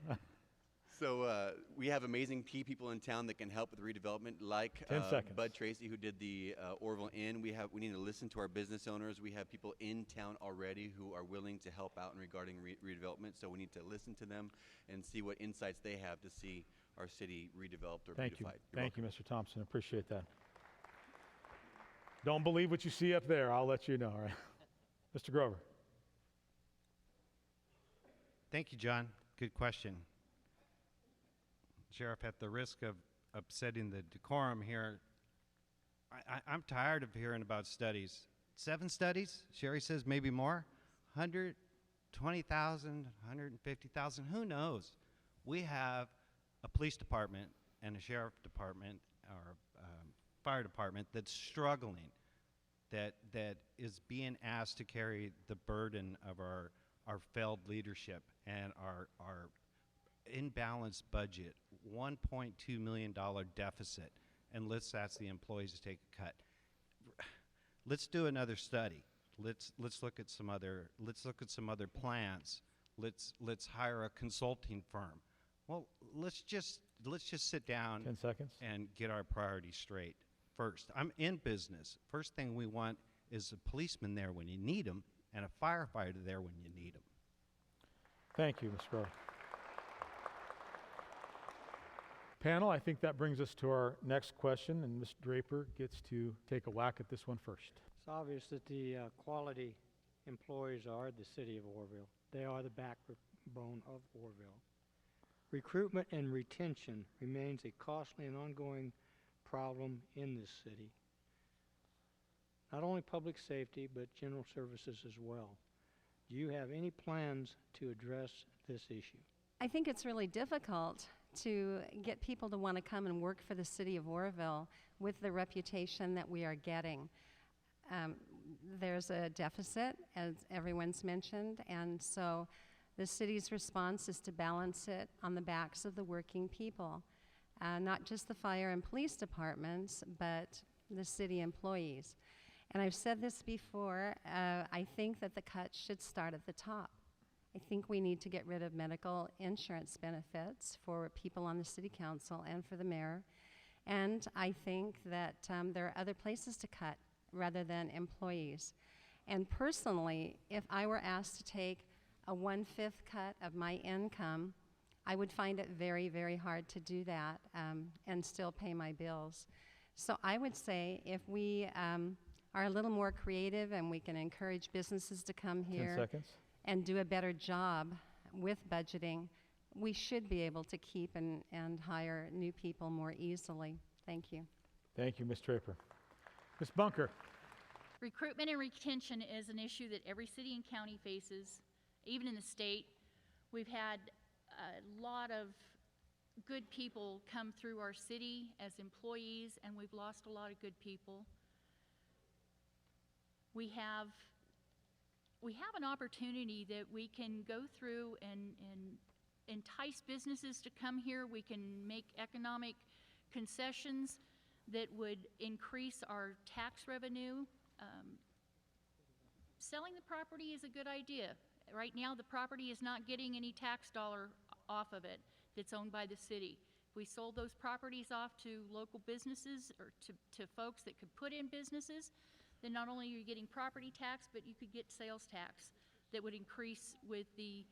So we have amazing key people in town that can help with redevelopment, like 10 seconds. Bud Tracy, who did the Oroville Inn. We need to listen to our business owners. We have people in town already who are willing to help out in regarding redevelopment. So we need to listen to them and see what insights they have to see our city redeveloped or Thank you. beautified. Thank you, Mr. Thompson. Appreciate that. Don't believe what you see up there. I'll let you know. All right. Mr. Grover. Thank you, John. Good question. Sheriff, at the risk of upsetting the decorum here, I'm tired of hearing about studies. 7 studies? Sherry says maybe more. 120,000, 150,000, who knows? We have a police department and a sheriff department or fire department that's struggling, that is being asked to carry the burden of our failed leadership and our imbalanced budget, $1.2 million deficit, and let's ask the employees to take a cut. Let's do another study. Let's look at some other plans. Let's hire a consulting firm. Well, let's just sit down 10 seconds. and get our priorities straight first. I'm in business. First thing we want is a policeman there when you need them and a firefighter there when you need them. Thank you, Mr. Grover. Panel, I think that brings us to our next question, and Ms. Draper gets to take a whack at this one first. It's obvious that the quality employees are the city of Oroville. They are the backbone of Oroville. Recruitment and retention remains a costly and ongoing problem in this city. Not only public safety, but general services as well. Do you have any plans to address this issue? I think it's really difficult to get people to want to come and work for the city of Oroville with the reputation that we are getting. There's a deficit, as everyone's mentioned, and so The city's response is to balance it on the backs of the working people, not just the fire and police departments, but the city employees. And I've said this before, I think that the cuts should start at the top. I think we need to get rid of medical insurance benefits for people on the city council and for the mayor. And I think that there are other places to cut rather than employees. And personally, if I were asked to take a 1/5 cut of my income, I would find it very, very hard to do that and still pay my bills. So I would say if we are a little more creative and we can encourage businesses to come 10 here seconds. and do a better job with budgeting, we should be able to keep and hire new people more easily. Thank you. Thank you, Ms. Draper. Ms. Bunker. Recruitment and retention is an issue that every city and county faces, even in the state. We've had a lot of good people come through our city as employees, and we've lost a lot of good people. We have an opportunity that we can go through and entice businesses to come here. We can make economic concessions that would increase our tax revenue. Selling the property is a good idea. Right now, the property is not getting any tax dollar off of it that's owned by the city. If we sold those properties off to local businesses or to folks that could put in businesses, then not only are you getting property tax, but you could get sales tax that would increase with the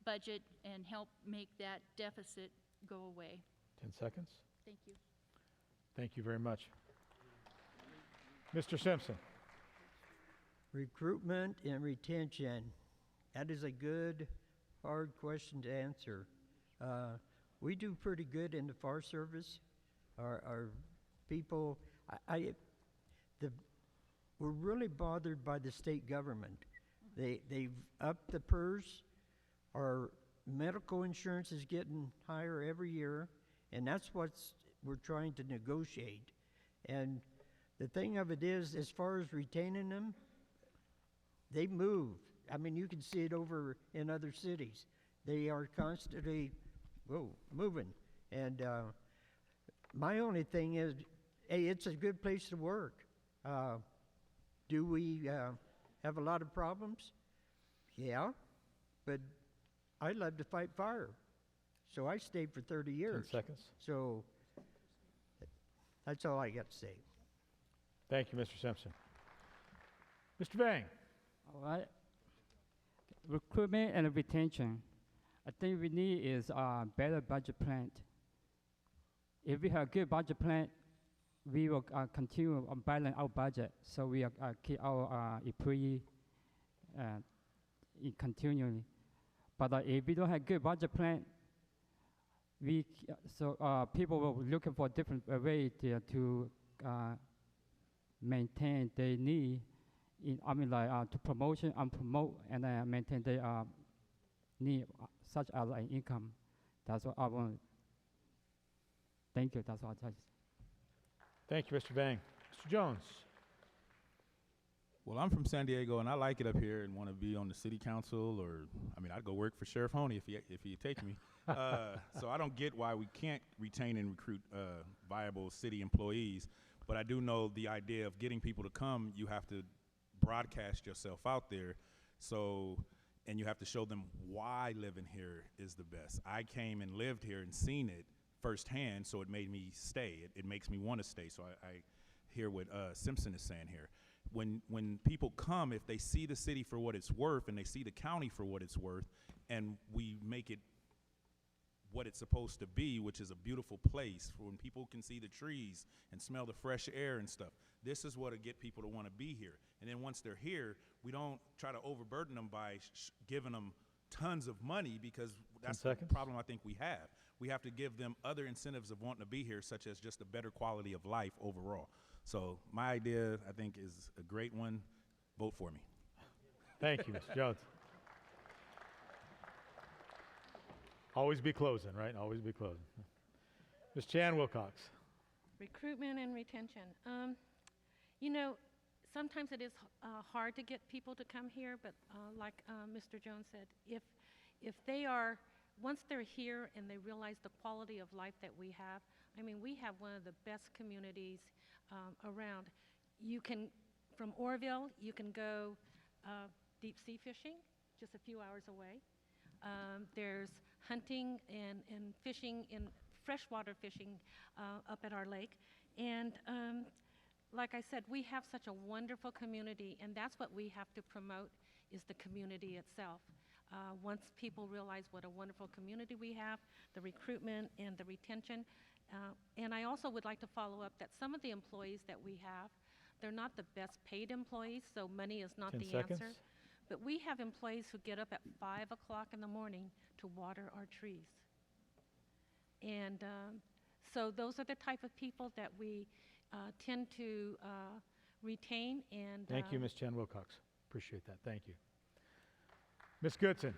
budget and help make that deficit go away. 10 seconds. Thank you. Thank you very much. Mr. Simpson. Recruitment and retention. That is a good, hard question to answer. We do pretty good in the FAR service. Our people, we're really bothered by the state government. They've upped the PERS. Our medical insurance is getting higher every year, and that's what we're trying to negotiate. And the thing of it is, as far as retaining them, they move. I mean, you can see it over in other cities. They are constantly, moving. And my only thing is, hey, it's a good place to work. Do we have a lot of problems? Yeah, but I love to fight fire. So I stayed for 30 years. 10 seconds. So that's all I got to say. Thank you, Mr. Simpson. Mr. Vang. All right. Recruitment and retention. I think we need is a better budget plan. If we have a good budget plan, we will continue on balance our budget, so we keep our employee continually. But if we don't have good budget plan, people will be looking for different way to maintain their need. To promotion and promote and maintain their need, such as income. That's what I want. Thank you. That's what I just. Thank you, Mr. Vang. Mr. Jones. Well, I'm from San Diego, and I like it up here and want to be on the city council, or, I'd go work for Sheriff Honey if he take me. So I don't get why we can't retain and recruit viable city employees, but I do know the idea of getting people to come, you have to broadcast yourself out there, and you have to show them why living here is the best. I came and lived here and seen it firsthand, so it made me stay. It makes me want to stay. So I hear what Simpson is saying here. When people come, if they see the city for what it's worth and they see the county for what it's worth, and we make it what it's supposed to be, which is a beautiful place for when people can see the trees and smell the fresh air and stuff. This is what will get people to want to be here. And then once they're here, we don't try to overburden them by giving them tons of money, because that's the problem I think we have. We have to give them other incentives of wanting to be here, such as just a better quality of life overall. So my idea, I think, is a great one. Vote for me. Thank you, Mr. Jones. Always be closing, right? Always be closing. Ms. Chan Wilcox. Recruitment and retention. Sometimes it is hard to get people to come here, but like Mr. Jones said, if they are, once they're here and they realize the quality of life that we have, I mean, we have one of the best communities around. You can, from Oroville, you can go deep sea fishing, just a few hours away. There's hunting and fishing, in freshwater fishing up at our lake. And like I said, we have such a wonderful community, and that's what we have to promote, is the community itself. Once people realize what a wonderful community we have, the recruitment and the retention. And I also would like to follow up that some of the employees that we have, they're not the best paid employees, so money is not 10 the seconds. answer. But we have employees who get up at 5 o'clock in the morning to water our trees. And so those are the type of people that we tend to retain. And Thank you, Ms. Chen Wilcox. Appreciate that. Thank you. Ms. Goodson.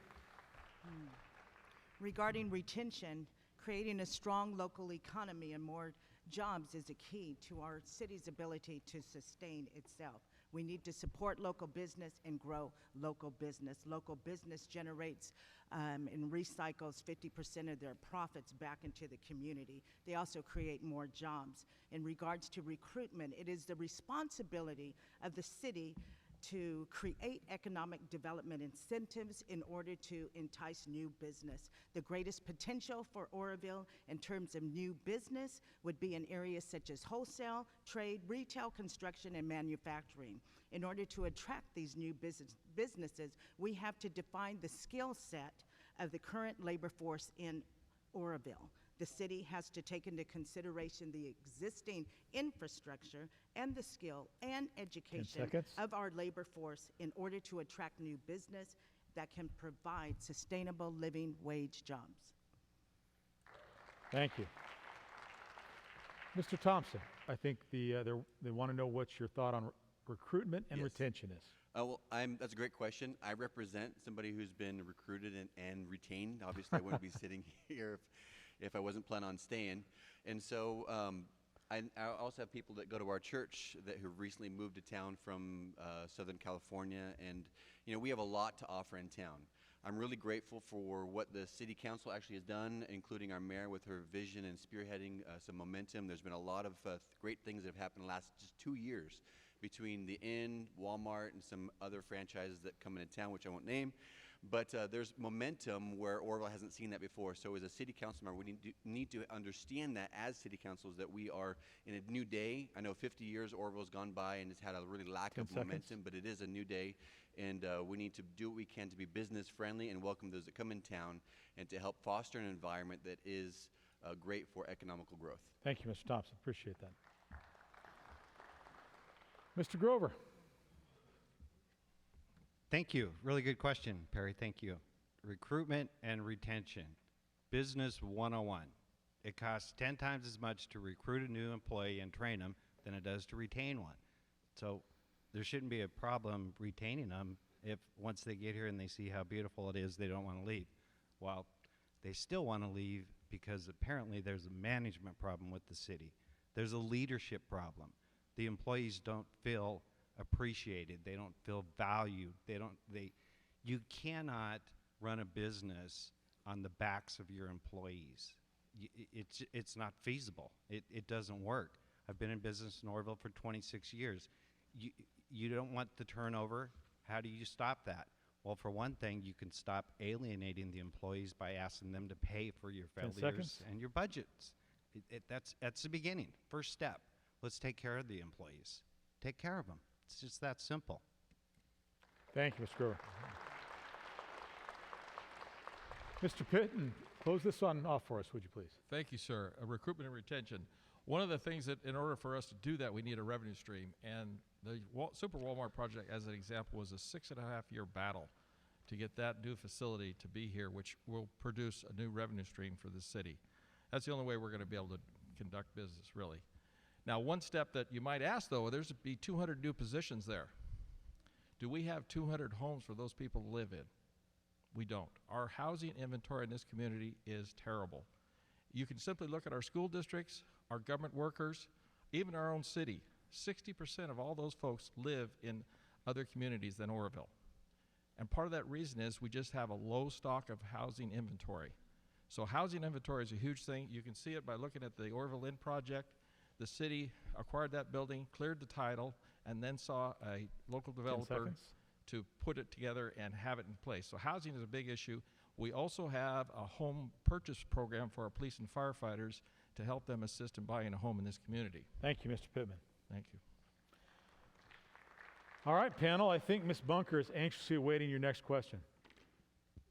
Regarding retention, creating a strong local economy and more jobs is a key to our city's ability to sustain itself. We need to support local business and grow local business. Local business generates and recycles 50% of their profits back into the community. They also create more jobs. In regards to recruitment, it is the responsibility of the city to create economic development incentives in order to entice new business. The greatest potential for Oroville in terms of new business would be in areas such as wholesale, trade, retail, construction, and manufacturing. In order to attract these new businesses, we have to define the skill set of the current labor force in Oroville. The city has to take into consideration the existing infrastructure and the skill and education of our labor force in order to attract new business that can provide sustainable living wage jobs. Thank you. Mr. Thompson, I think they want to know what your thought on recruitment and retention is. Well, that's a great question. I represent somebody who's been recruited and retained. Obviously, I wouldn't be sitting here if I wasn't planning on staying. And so I also have people that go to our church that have recently moved to town from Southern California, and we have a lot to offer in town. I'm really grateful for what the city council actually has done, including our mayor with her vision and spearheading some momentum. There's been a lot of great things that have happened in the last just 2 years between the Inn, Walmart, and some other franchises that come into town, which I won't name. But there's momentum where Oroville hasn't seen that before. So as a city council member, we need to understand that as city councils, that we are in a new day. I know 50 years Oroville's gone by and it's had a really lack of momentum, but it is a new day. And we need to do what we can to be business friendly and welcome those that come in town and to help foster an environment that is great for economical growth. Thank you, Mr. Thompson. Appreciate that. Mr. Grover. Thank you. Really good question, Perry. Thank you. Recruitment and retention. Business 101. It costs 10 times as much to recruit a new employee and train them than it does to retain one. So there shouldn't be a problem retaining them if once they get here and they see how beautiful it is, they don't want to leave. Well, they still want to leave because apparently there's a management problem with the city. There's a leadership problem. The employees don't feel appreciated. They don't feel valued. You cannot run a business on the backs of your employees. It's not feasible. It doesn't work. I've been in business in Oroville for 26 years. You don't want the turnover. How do you stop that? Well, for one thing, you can stop alienating the employees by asking them to pay for your failures and your budgets. That's the beginning, first step. Let's take care of the employees. Take care of them. It's just that simple. Thank you, Mr. Grover. Mr. Pitt, and close this one off for us, would you please? Thank you, sir. Recruitment and retention. One of the things that in order for us to do that, we need a revenue stream. And the Super Walmart project, as an example, was a 6.5-year battle to get that new facility to be here, which will produce a new revenue stream for the city. That's the only way we're going to be able to conduct business, really. Now, one step that you might ask, though, there's to be 200 new positions there. Do we have 200 homes for those people to live in? We don't. Our housing inventory in this community is terrible. You can simply look at our school districts, our government workers, even our own city. 60% of all those folks live in other communities than Oroville. And part of that reason is we just have a low stock of housing inventory. So housing inventory is a huge thing. You can see it by looking at the Oroville Inn project. The city acquired that building, cleared the title, and then saw a local 10 developer seconds. to put it together and have it in place. So housing is a big issue. We also have a home purchase program for our police and firefighters to help them assist in buying a home in this community. Thank you, Mr. Pittman. Thank you. All right, panel, I think Ms. Bunker is anxiously awaiting your next question.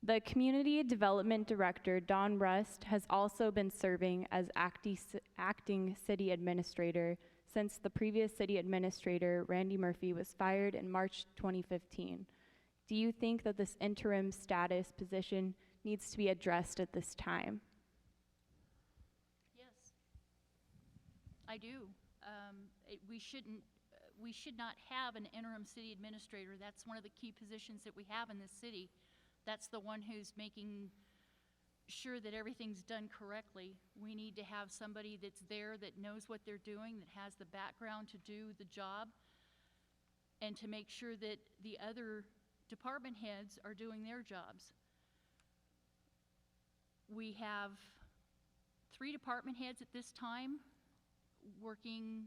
The Community Development Director, Don Rust, has also been serving as acting city administrator since the previous city administrator, Randy Murphy, was fired in March 2015. Do you think that this interim status position needs to be addressed at this time? Yes, I do. We should not have an interim city administrator. That's one of the key positions that we have in this city. That's the one who's making sure that everything's done correctly. We need to have somebody that's there that knows what they're doing, that has the background to do the job, and to make sure that the other department heads are doing their jobs. We have 3 department heads at this time working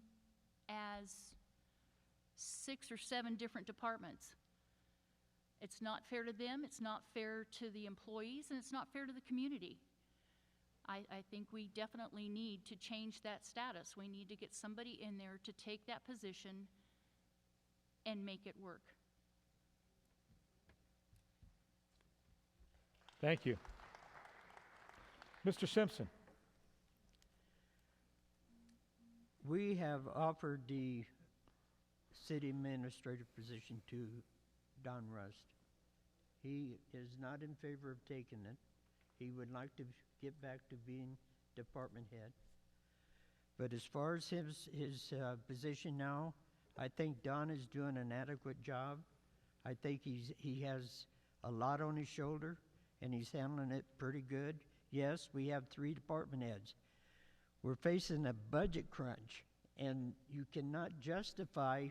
as 6 or 7 different departments. It's not fair to them, it's not fair to the employees, and it's not fair to the community. I think we definitely need to change that status. We need to get somebody in there to take that position and make it work. Thank you. Mr. Simpson. We have offered the city administrative position to Don Rust. He is not in favor of taking it. He would like to get back to being department head. But as far as his position now, I think Don is doing an adequate job. I think he has a lot on his shoulder, and he's handling it pretty good. Yes, we have 3 department heads. We're facing a budget crunch, and you cannot justify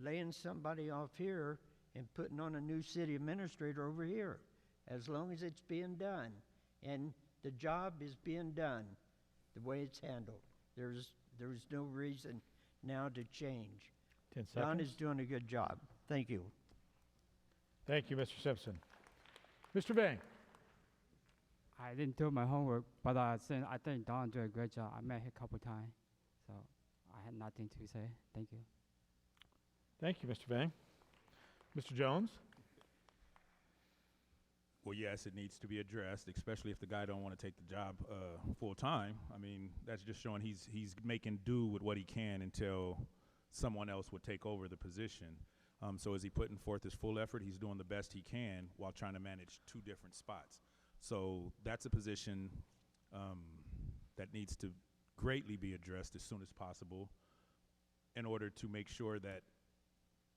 laying somebody off here and putting on a new city administrator over here, as long as it's being done. And the job is being done the way it's handled. There's no reason now to change. 10 seconds. Don is doing a good job. Thank you. Thank you, Mr. Simpson. Mr. Vang. I didn't do my homework, but since I think Don did a great job. I met him a couple times, so I had nothing to say. Thank you. Thank you, Mr. Vang. Mr. Jones. Well, yes, it needs to be addressed, especially if the guy don't want to take the job full time. I mean, that's just showing he's making do with what he can until someone else would take over the position. So is he putting forth his full effort? He's doing the best he can while trying to manage 2 different spots. So that's a position that needs to greatly be addressed as soon as possible in order to make sure that,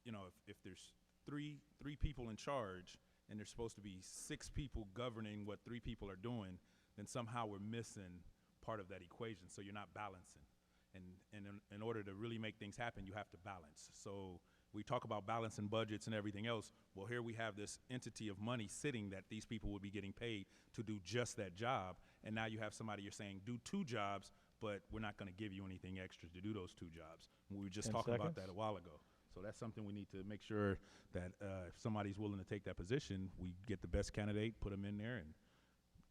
you know, if there's three people in charge and there's supposed to be 6 people governing what 3 people are doing, then somehow we're missing part of that equation. So you're not balancing. And in order to really make things happen, you have to balance. So we talk about balancing budgets and everything else. Well, here we have this entity of money sitting that these people would be getting paid to do just that job. And now you have somebody you're saying, do 2 jobs, but we're not going to give you anything extra to do those 2 jobs. And we were just 10 talking about seconds. that a while ago. So that's something we need to make sure that if somebody's willing to take that position, we get the best candidate, put them in there, and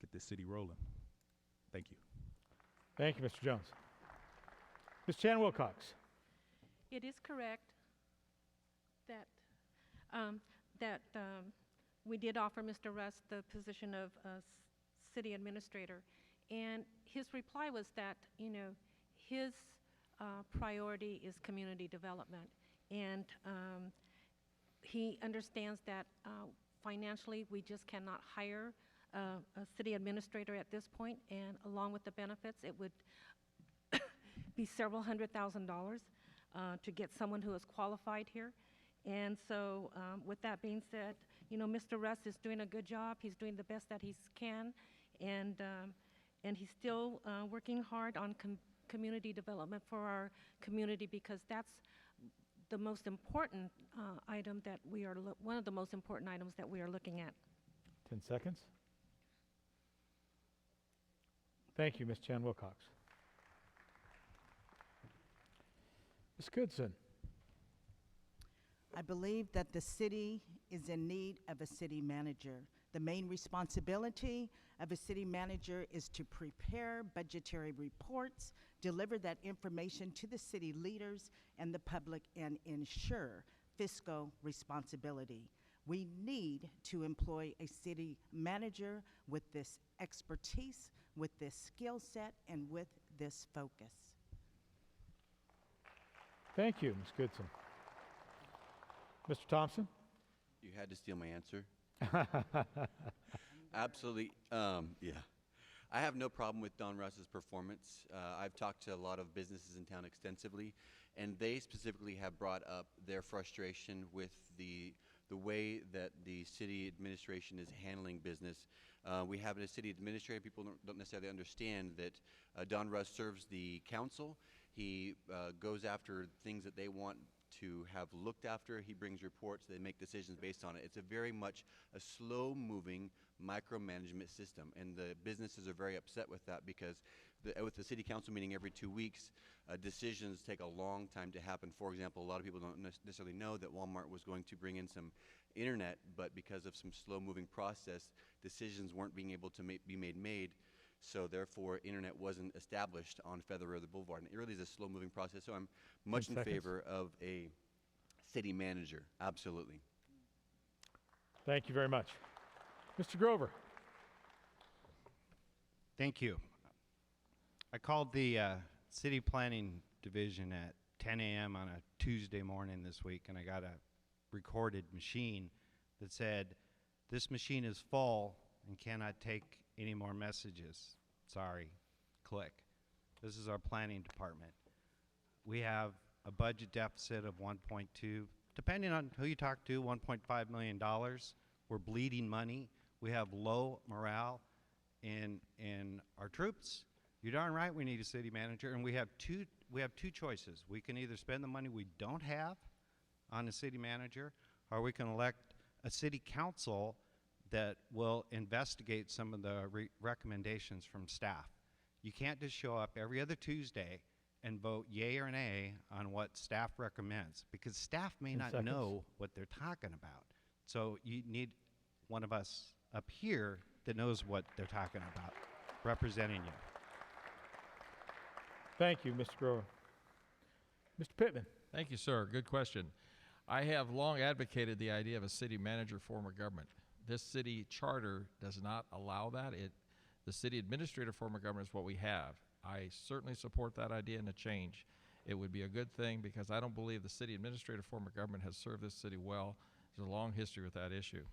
get this city rolling. Thank you. Thank you, Mr. Jones. Ms. Chan Wilcox. It is correct that we did offer Mr. Rust the position of city administrator, and his reply was that, you know, his priority is community development, and he understands that financially we just cannot hire a city administrator at this point, and along with the benefits, it would be several $100,000 to get someone who is qualified here. And so with that being said, you know, Mr. Russ is doing a good job. He's doing the best that he can, and he's still working hard on community development for our community, because the most important item that we are, one of the most important items that we are looking at. 10 seconds. Thank you, Ms. Chan Wilcox. Ms. Goodson. I believe that the city is in need of a city manager. The main responsibility of a city manager is to prepare budgetary reports, deliver that information to the city leaders and the public, and ensure fiscal responsibility. We need to employ a city manager with this expertise, with this skill set, and with this focus. Thank you, Ms. Goodson. Mr. Thompson? You had to steal my answer. Absolutely, yeah. I have no problem with Don Russ's performance. I've talked to a lot of businesses in town extensively, and they specifically have brought up their frustration with the way that the city administration is handling business. We have a city administrator. People don't necessarily understand that Don Russ serves the council. He goes after things that they want to have looked after. He brings reports. They make decisions based on it. It's a very much a slow-moving micromanagement system, and the businesses are very upset with that because with the city council meeting every 2 weeks, decisions take a long time to happen. For example, a lot of people don't necessarily know that Walmart was going to bring in some internet, but because of some slow-moving process, decisions weren't being able to be made. So therefore, internet wasn't established on Feather River Boulevard. And it really is a slow-moving process. So I'm much in favor of a city manager. Absolutely. Thank you very much. Mr. Grover. Thank you. I called the city planning division at 10 a.m. on a Tuesday morning this week, and I got a recorded machine that said, "This machine is full and cannot take any more messages. Sorry." Click. This is our planning department. We have a budget deficit of 1.2, depending on who you talk to, $1.5 million. We're bleeding money. We have low morale in our troops. You're darn right we need a city manager, and we have two choices. We can either spend the money we don't have on a city manager, or we can elect a city council that will investigate some of the recommendations from staff. You can't just show up every other Tuesday and vote yay or nay on what staff recommends, because staff may not know what they're talking about. So you need one of us up here that knows what they're talking about, representing you. Thank you, Mr. Grover. Mr. Pittman. Thank you, sir. Good question. I have long advocated the idea of a city manager form of government. This city charter does not allow that. The city administrator form of government is what we have. I certainly support that idea and a change. It would be a good thing because I don't believe the city administrator form of government has served this city well. There's a long history with that issue.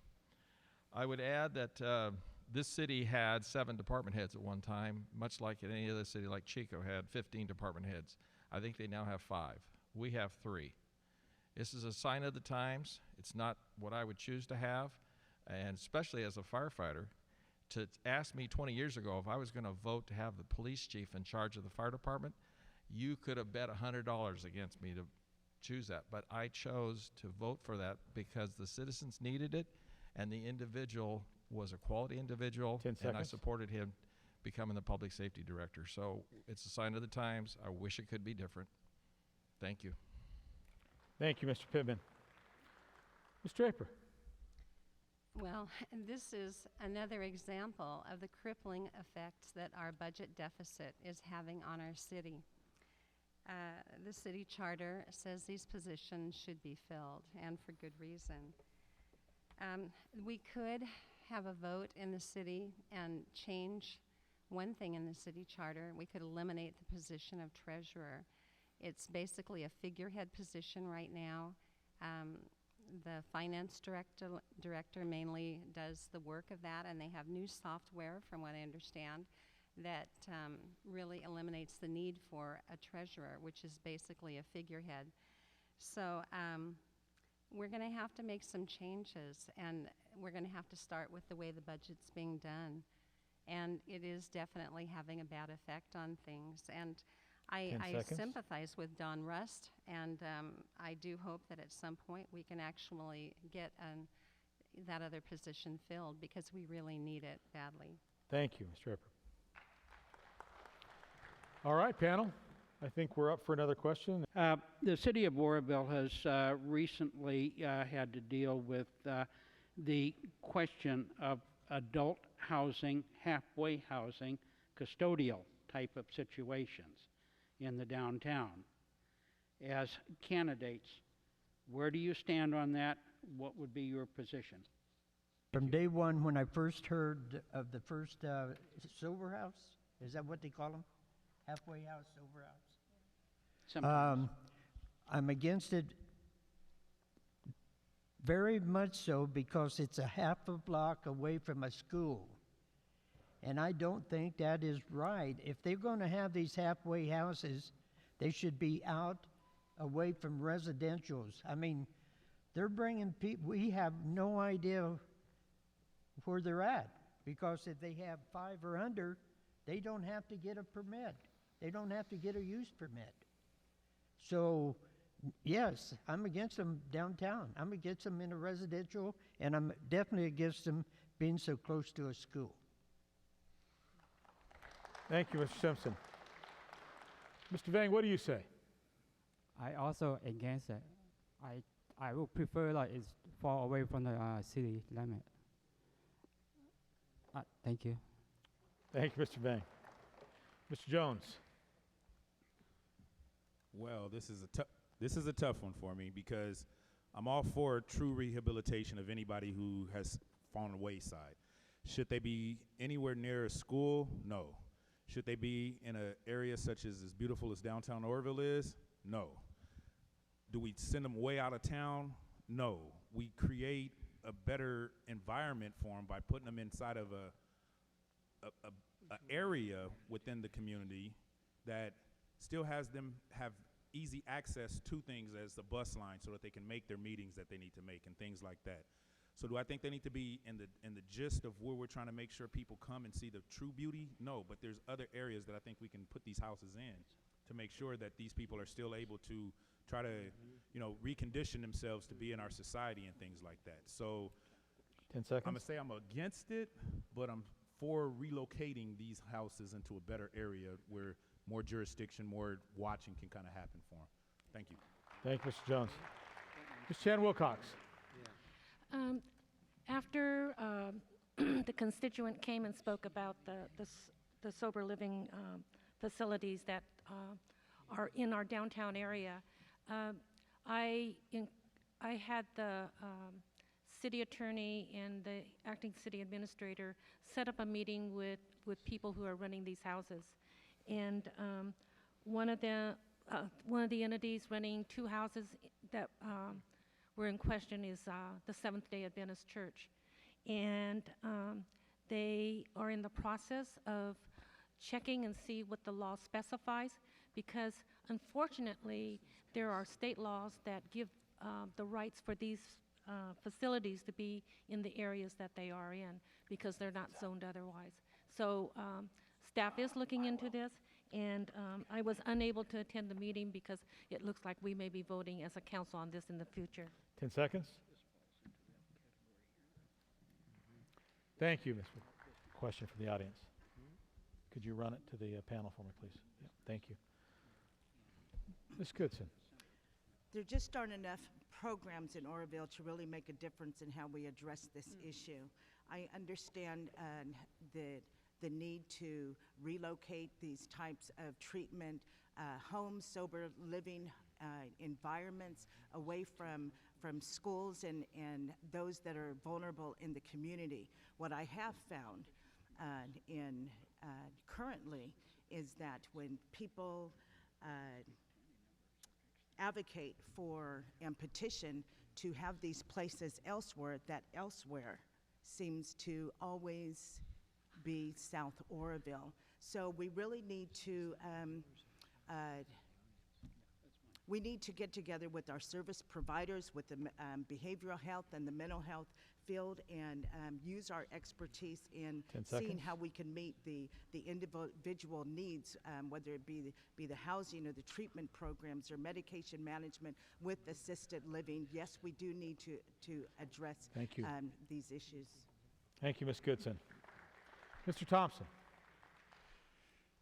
I would add that this city had 7 department heads at one time, much like any other city like Chico had 15 department heads. I think they now have 5. We have 3. This is a sign of the times. It's not what I would choose to have, and especially as a firefighter, to ask me 20 years ago if I was going to vote to have the police chief in charge of the fire department, you could have bet $100 against me to choose that. But I chose to vote for that because the citizens needed it, and the individual was a quality individual, and I supported him becoming the public safety director. So it's a sign of the times. I wish it could be different. Thank you. Thank you, Mr. Pittman. Ms. Draper. Well, this is another example of the crippling effects that our budget deficit is having on our city. The city charter says these positions should be filled, and for good reason. We could have a vote in the city and change one thing in the city charter. We could eliminate the position of treasurer. It's basically a figurehead position right now. The finance director mainly does the work of that, and they have new software, from what I understand, that really eliminates the need for a treasurer, which is basically a figurehead. So we're going to have to make some changes, and we're going to have to start with the way the budget's being done. And it is definitely having a bad effect on things. And 10 I seconds. sympathize with Don Rust, and I do hope that at some point we can actually get that other position filled because we really need it badly. Thank you, Mr. Ripper. All right, panel. I think we're up for another question. The city of Oroville has recently had to deal with the question of adult housing, halfway housing, custodial type of situations in the downtown. As candidates, where do you stand on that? What would be your position? From day one, when I first heard of the first sober house, is that what they call them? Halfway house, sober house? Sometimes. I'm against it very much so because it's a half a block away from a school. And I don't think that is right. If they're going to have these halfway houses, they should be out away from residentials. I mean, they're bringing people, we have no idea where they're at, because if they have 5 or under, they don't have to get a permit. They don't have to get a use permit. So, yes, I'm against them downtown. I'm against them in a residential, and I'm definitely against them being so close to a school. Thank you, Mr. Simpson. Mr. Vang, what do you say? I also against it. I would prefer like it's far away from the city limit. Thank you. Thank you, Mr. Vang. Mr. Jones. Well, this is a tough one for me because I'm all for true rehabilitation of anybody who has fallen wayside. Should they be anywhere near a school? No. Should they be in an area such as beautiful as downtown Oroville is? No. Do we send them way out of town? No. We create a better environment for them by putting them inside of a area within the community that still has them have easy access to things as the bus line so that they can make their meetings that they need to make and things like that. So do I think they need to be in the gist of where we're trying to make sure people come and see the true beauty? No, but there's other areas that I think we can put these houses in to make sure that these people are still able to try to, recondition themselves to be in our society and things like that. So 10 seconds. I'm gonna say I'm against it, but I'm for relocating these houses into a better area where more jurisdiction, more watching can kind of happen for them. Thank you. Thank you, Mr. Jones. Ms. Chan Wilcox. After the constituent came and spoke about the sober living facilities that are in our downtown area, I had the city attorney and the acting city administrator set up a meeting with people who are running these houses. And one of the entities running 2 houses that were in question is the Seventh-day Adventist Church. And they are in the process of checking and see what the law specifies, because unfortunately there are state laws that give the rights for these facilities to be in the areas that they are in, because they're not zoned otherwise. So staff is looking into this, and I was unable to attend the meeting because it looks like we may be voting as a council on this in the future. 10 seconds. Thank you, Mr. Question from the audience. Could you run it to the panel for me, please? Yeah, thank you. Ms. Goodson. There just aren't enough programs in Oroville to really make a difference in how we address this issue. I understand the need to relocate these types of treatment homes, sober living environments away from schools and those that are vulnerable in the community. What I have found currently is that when people advocate for and petition to have these places elsewhere, that elsewhere seems to always be South Oroville. So we really need to we need to get together with our service providers, with the behavioral health and the mental health field, and use our expertise in 10 seeing seconds. how we can meet the individual needs, whether it be the housing or the treatment programs or medication management with assisted living. Yes, we do need to address Thank you. these issues. Thank you, Ms. Goodson. Mr. Thompson.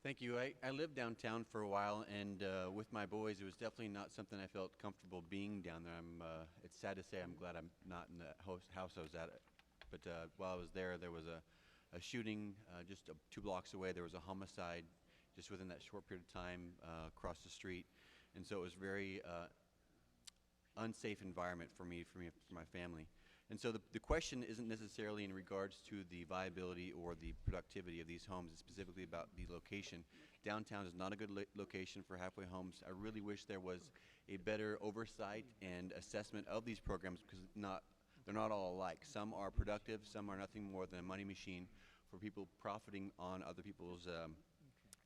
Thank you. I lived downtown for a while, and with my boys, it was definitely not something I felt comfortable being down there. It's sad to say I'm glad I'm not in the house I was at. But while I was there, there was a shooting just 2 blocks away. There was a homicide just within that short period of time across the street. And so it was very unsafe environment for me, for my family. And so the question isn't necessarily in regards to the viability or the productivity of these homes. It's specifically about the location. Downtown is not a good location for halfway homes. I really wish there was a better oversight and assessment of these programs, because they're not all alike. Some are productive, some are nothing more than a money machine for people profiting on other people's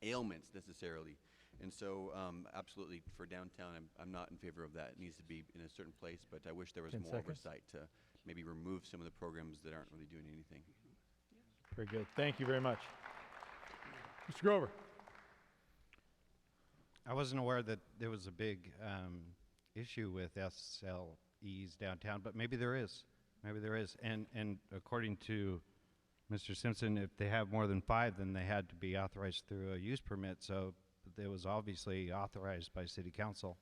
ailments necessarily. And so absolutely for downtown, I'm not in favor of that. It needs to be in a certain place, but I wish there was 10 more seconds. oversight to maybe remove some of the programs that aren't really doing anything. Very good. Thank you very much. Mr. Grover. I wasn't aware that there was a big issue with SLEs downtown, but maybe there is. Maybe there is. And according to Mr. Simpson, if they have more than 5, then they had to be authorized through a use permit. So it was obviously authorized by City Council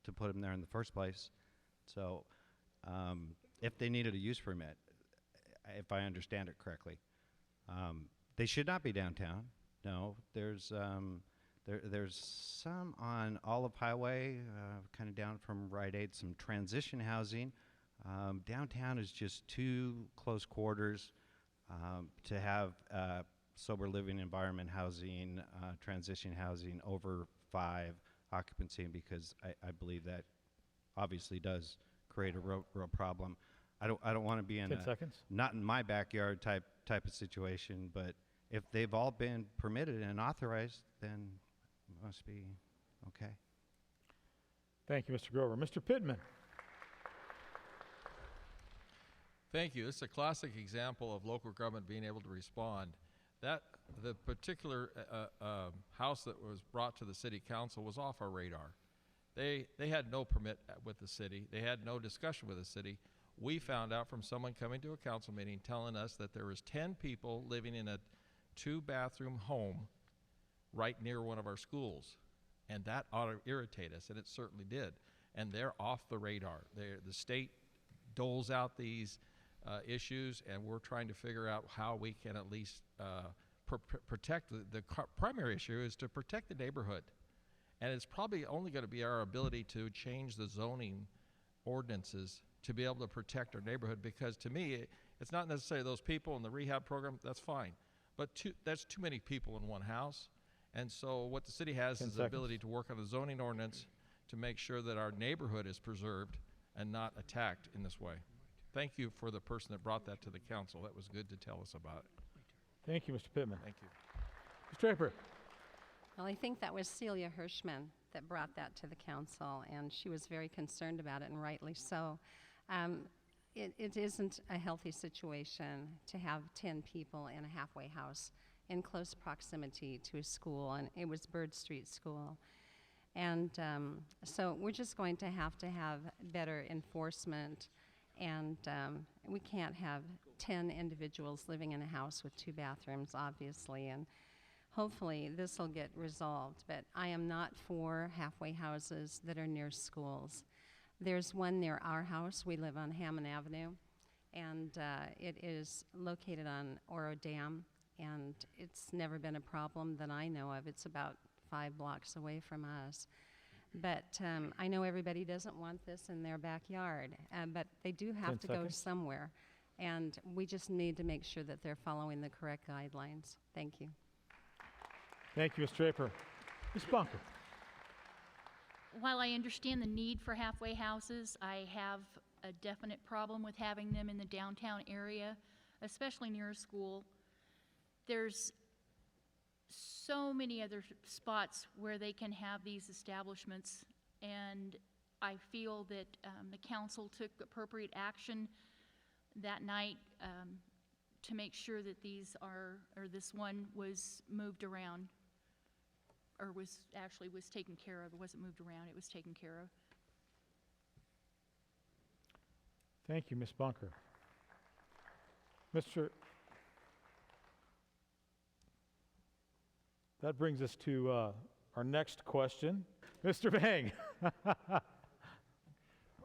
to put them there in the first place. So if they needed a use permit, if I understand it correctly, they should not be downtown. No, there's some on Olive Highway, kind of down from Rite Aid, some transition housing. Downtown is just too close quarters to have sober living environment housing, transition housing over 5 occupancy, because I believe that obviously does create a real problem. I don't want to be in 10 seconds. not in my backyard type of situation, but if they've all been permitted and authorized, then it must be okay. Thank you, Mr. Grover. Mr. Pittman. Thank you. This is a classic example of local government being able to respond. The particular house that was brought to the city council was off our radar. They had no permit with the city. They had no discussion with the city. We found out from someone coming to a council meeting telling us that there was 10 people living in a 2-bathroom home right near one of our schools. And that ought to irritate us, and it certainly did. And they're off the radar. The state doles out these issues, and we're trying to figure out how we can at least protect. The primary issue is to protect the neighborhood. And it's probably only going to be our ability to change the zoning ordinances to be able to protect our neighborhood, because to me, it's not necessarily those people in the rehab program, that's fine. But that's too many people in one house. And so what the city has 10 is the ability to work on the zoning ordinance to make sure that our neighborhood is preserved and not attacked in this way. Thank you for the person that brought that to the council. That was good to tell us about it. Thank you, Mr. Pittman. Thank you. Ms. Draper. Well, I think that was Celia Hirschman that brought that to the council, and she was very concerned about it, and rightly so. It isn't a healthy situation to have 10 people in a halfway house in close proximity to a school, and it was Bird Street School. And so we're just going to have better enforcement, and we can't have 10 individuals living in a house with 2 bathrooms, obviously, and hopefully this will get resolved. But I am not for halfway houses that are near schools. There's one near our house. We live on Hammond Avenue, and it is located on Oro Dam, and it's never been a problem that I know of. It's about 5 blocks away from us. But I know everybody doesn't want this in their backyard, but they do have 10 to go seconds. somewhere, and we just need to make sure that they're following the correct guidelines. Thank you. Thank you, Ms. Draper. Ms. Bunker. While I understand the need for halfway houses, I have a definite problem with having them in the downtown area, especially near a school. There's so many other spots where they can have these establishments and I feel that the council took appropriate action that night to make sure that this one was moved around, or was taken care of. It wasn't moved around, it was taken care of. Thank you, Ms. Bunker. That brings us to our next question. Mr. Vang.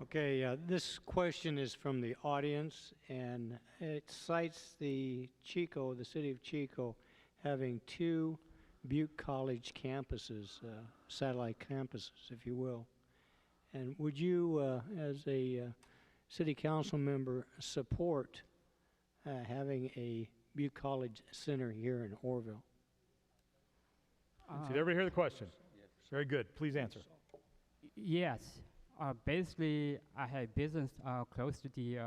Okay, this question is from the audience, and it cites the city of Chico, having 2 Butte College campuses, satellite campuses, if you will. And would you, as a city council member, support having a Butte College Center here in Oroville? Did everybody hear the question? Very good. Please answer. Yes. Basically, I have business close to the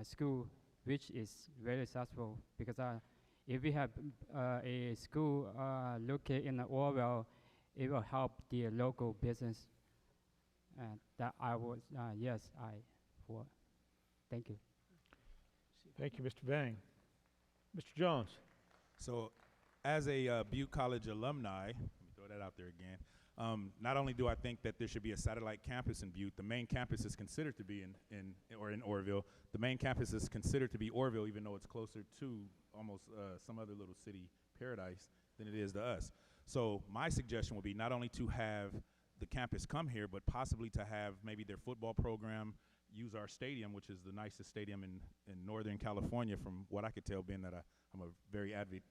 school, which is very successful because if we have a school located in Oroville, it will help the local business. That I would, yes, for. Thank you. Thank you, Mr. Vang. Mr. Jones. So, as a Butte College alumni, let me throw that out there again. Not only do I think that there should be a satellite campus in Butte, the main campus is considered to be in Oroville. The main campus is considered to be Oroville, even though it's closer to almost some other little city paradise than it is to us. So my suggestion would be not only to have the campus come here, but possibly to have maybe their football program use our stadium, which is the nicest stadium in Northern California, from what I could tell, being that I'm a very avid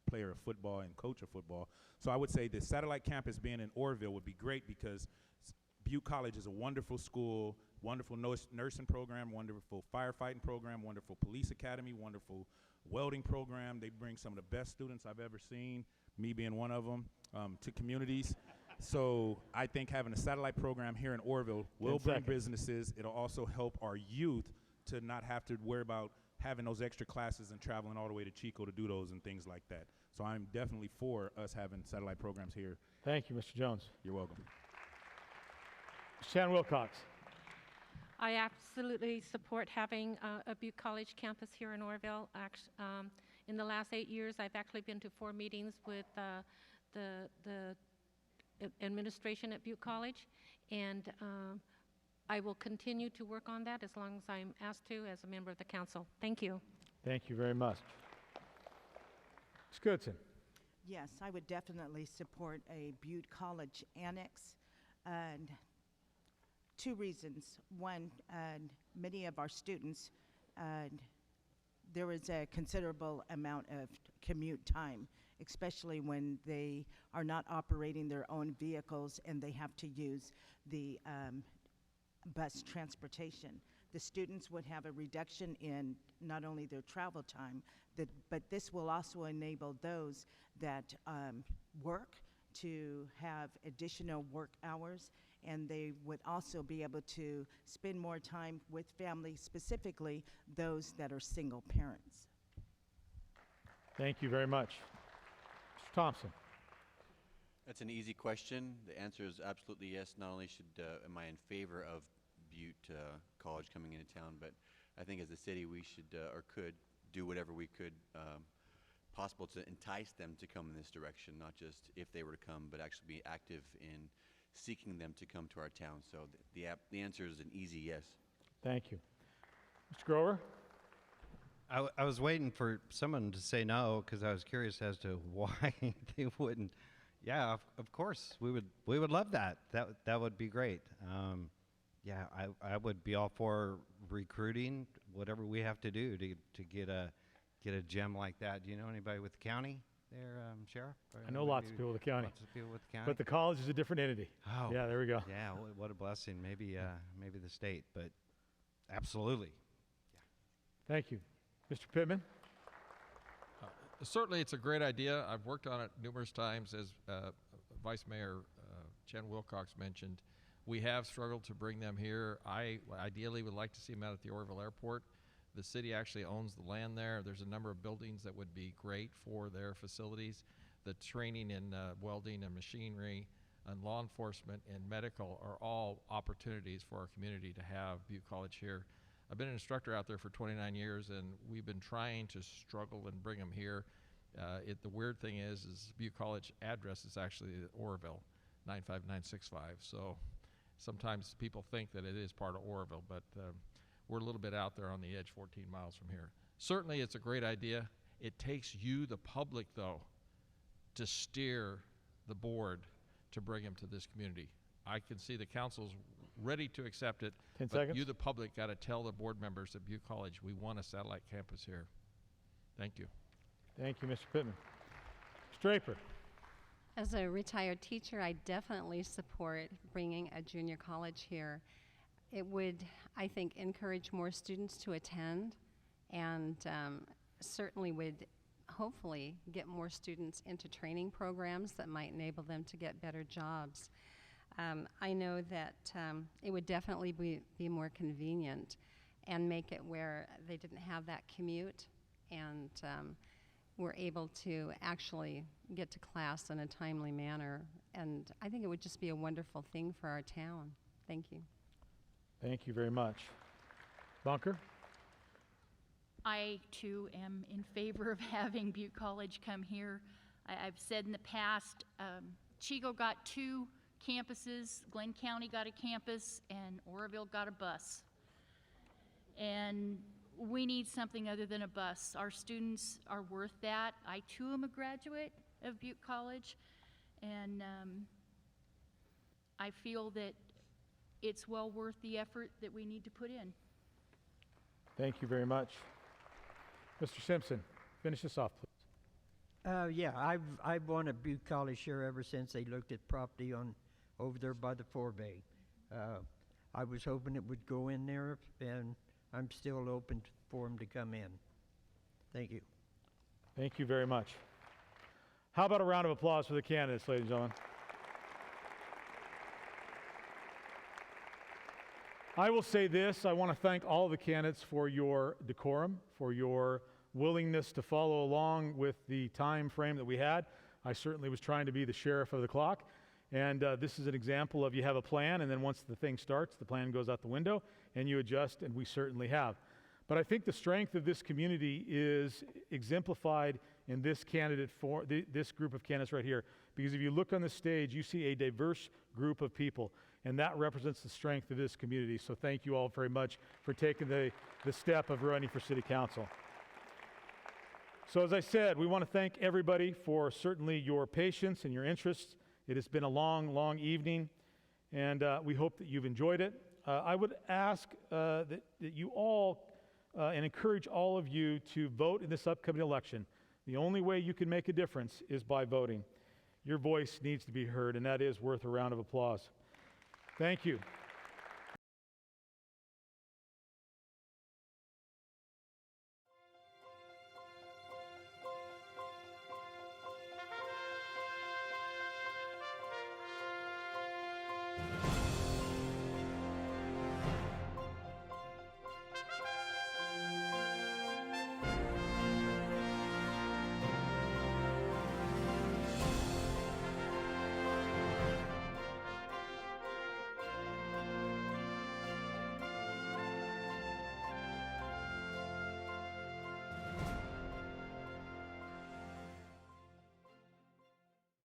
player of football and coach of football. So I would say the satellite campus being in Oroville would be great because Butte College is a wonderful school, wonderful nursing program, wonderful firefighting program, wonderful police academy, wonderful welding program. They bring some of the best students I've ever seen, me being one of them, to communities. So I think having a satellite program here in Oroville will bring businesses. It'll also help our youth to not have to worry about having those extra classes and traveling all the way to Chico to do those and things like that. So I'm definitely for us having satellite programs here. Thank you, Mr. Jones. You're welcome. Shannon Wilcox. I absolutely support having a Butte College campus here in Oroville. In the last 8 years, I've actually been to 4 meetings with the administration at Butte College, and I will continue to work on that as long as I'm asked to as a member of the council. Thank you. Thank you very much. Ms. Goodson. Yes, I would definitely support a Butte College annex, and 2 reasons. One, many of our students, there is a considerable amount of commute time, especially when they are not operating their own vehicles and they have to use the bus transportation. The students would have a reduction in not only their travel time, but this will also enable those that work to have additional work hours, and they would also be able to spend more time with family, specifically those that are single parents. Thank you very much. Mr. Thompson. That's an easy question. The answer is absolutely yes. Not only am I in favor of Butte College coming into town, but I think as a city we should or could do whatever we could possible to entice them to come in this direction, not just if they were to come, but actually be active in seeking them to come to our town. So the answer is an easy yes. Thank you. Mr. Grover? I was waiting for someone to say no because I was curious as to why they wouldn't. Yeah, of course we would love that. That would be great. Yeah, I would be all for recruiting whatever we have to do to get a gem like that. Do you know anybody with the county there, Sheriff? I know lots of people with the county. Lots of people with the county. But the college is a different entity. Oh, yeah, there we go. Yeah, what a blessing. Maybe the state, but absolutely. Yeah. Thank you, Mr. Pittman. Certainly, it's a great idea. I've worked on it numerous times, as Vice Mayor Chen Wilcox mentioned. We have struggled to bring them here. I ideally would like to see them out at the Oroville Airport. The city actually owns the land there. There's a number of buildings that would be great for their facilities. The training in welding and machinery, and law enforcement and medical are all opportunities for our community to have Butte College here. I've been an instructor out there for 29 years, and we've been trying to struggle and bring them here. The weird thing is Butte College address is actually Oroville, 95965. So sometimes people think that it is part of Oroville, but we're a little bit out there on the edge, 14 miles from here. Certainly, it's a great idea. It takes you, the public, though, to steer the board to bring them to this community. I can see the council's ready to accept it, 10 but seconds. you, the public, got to tell the board members at Butte College, we want a satellite campus here. Thank you. Thank you, Mr. Pittman. Mr. Draper. As a retired teacher, I definitely support bringing a junior college here. It would, I think, encourage more students to attend, and certainly would hopefully get more students into training programs that might enable them to get better jobs. I know that it would definitely be more convenient and make it where they didn't have that commute, and were able to actually get to class in a timely manner. And I think it would just be a wonderful thing for our town. Thank you. Thank you very much. Bunker? I, too, am in favor of having Butte College come here. I've said in the past, Chico got 2 campuses, Glenn County got a campus, and Oroville got a bus. And we need something other than a bus. Our students are worth that. I, too, am a graduate of Butte College, and I feel that it's well worth the effort that we need to put in. Thank you very much. Mr. Simpson, finish this off, please. Yeah, I've wanted Butte College here ever since they looked at property on over there by the forebay. I was hoping it would go in there, and I'm still open for them to come in. Thank you. Thank you very much. How about a round of applause for the candidates, ladies and gentlemen? I will say this, I want to thank all the candidates for your decorum, for your willingness to follow along with the time frame that we had. I certainly was trying to be the sheriff of the clock, and this is an example of you have a plan, and then once the thing starts, the plan goes out the window, and you adjust, and we certainly have. But I think the strength of this community is exemplified in this candidate for this group of candidates right here. Because if you look on the stage, you see a diverse group of people, and that represents the strength of this community. So thank you all very much for taking the step of running for city council. So as I said, we want to thank everybody for certainly your patience and your interest. It has been a long, long evening, and we hope that you've enjoyed it. I would ask that you all and encourage all of you to vote in this upcoming election. The only way you can make a difference is by voting. Your voice needs to be heard, and that is worth a round of applause. Thank you.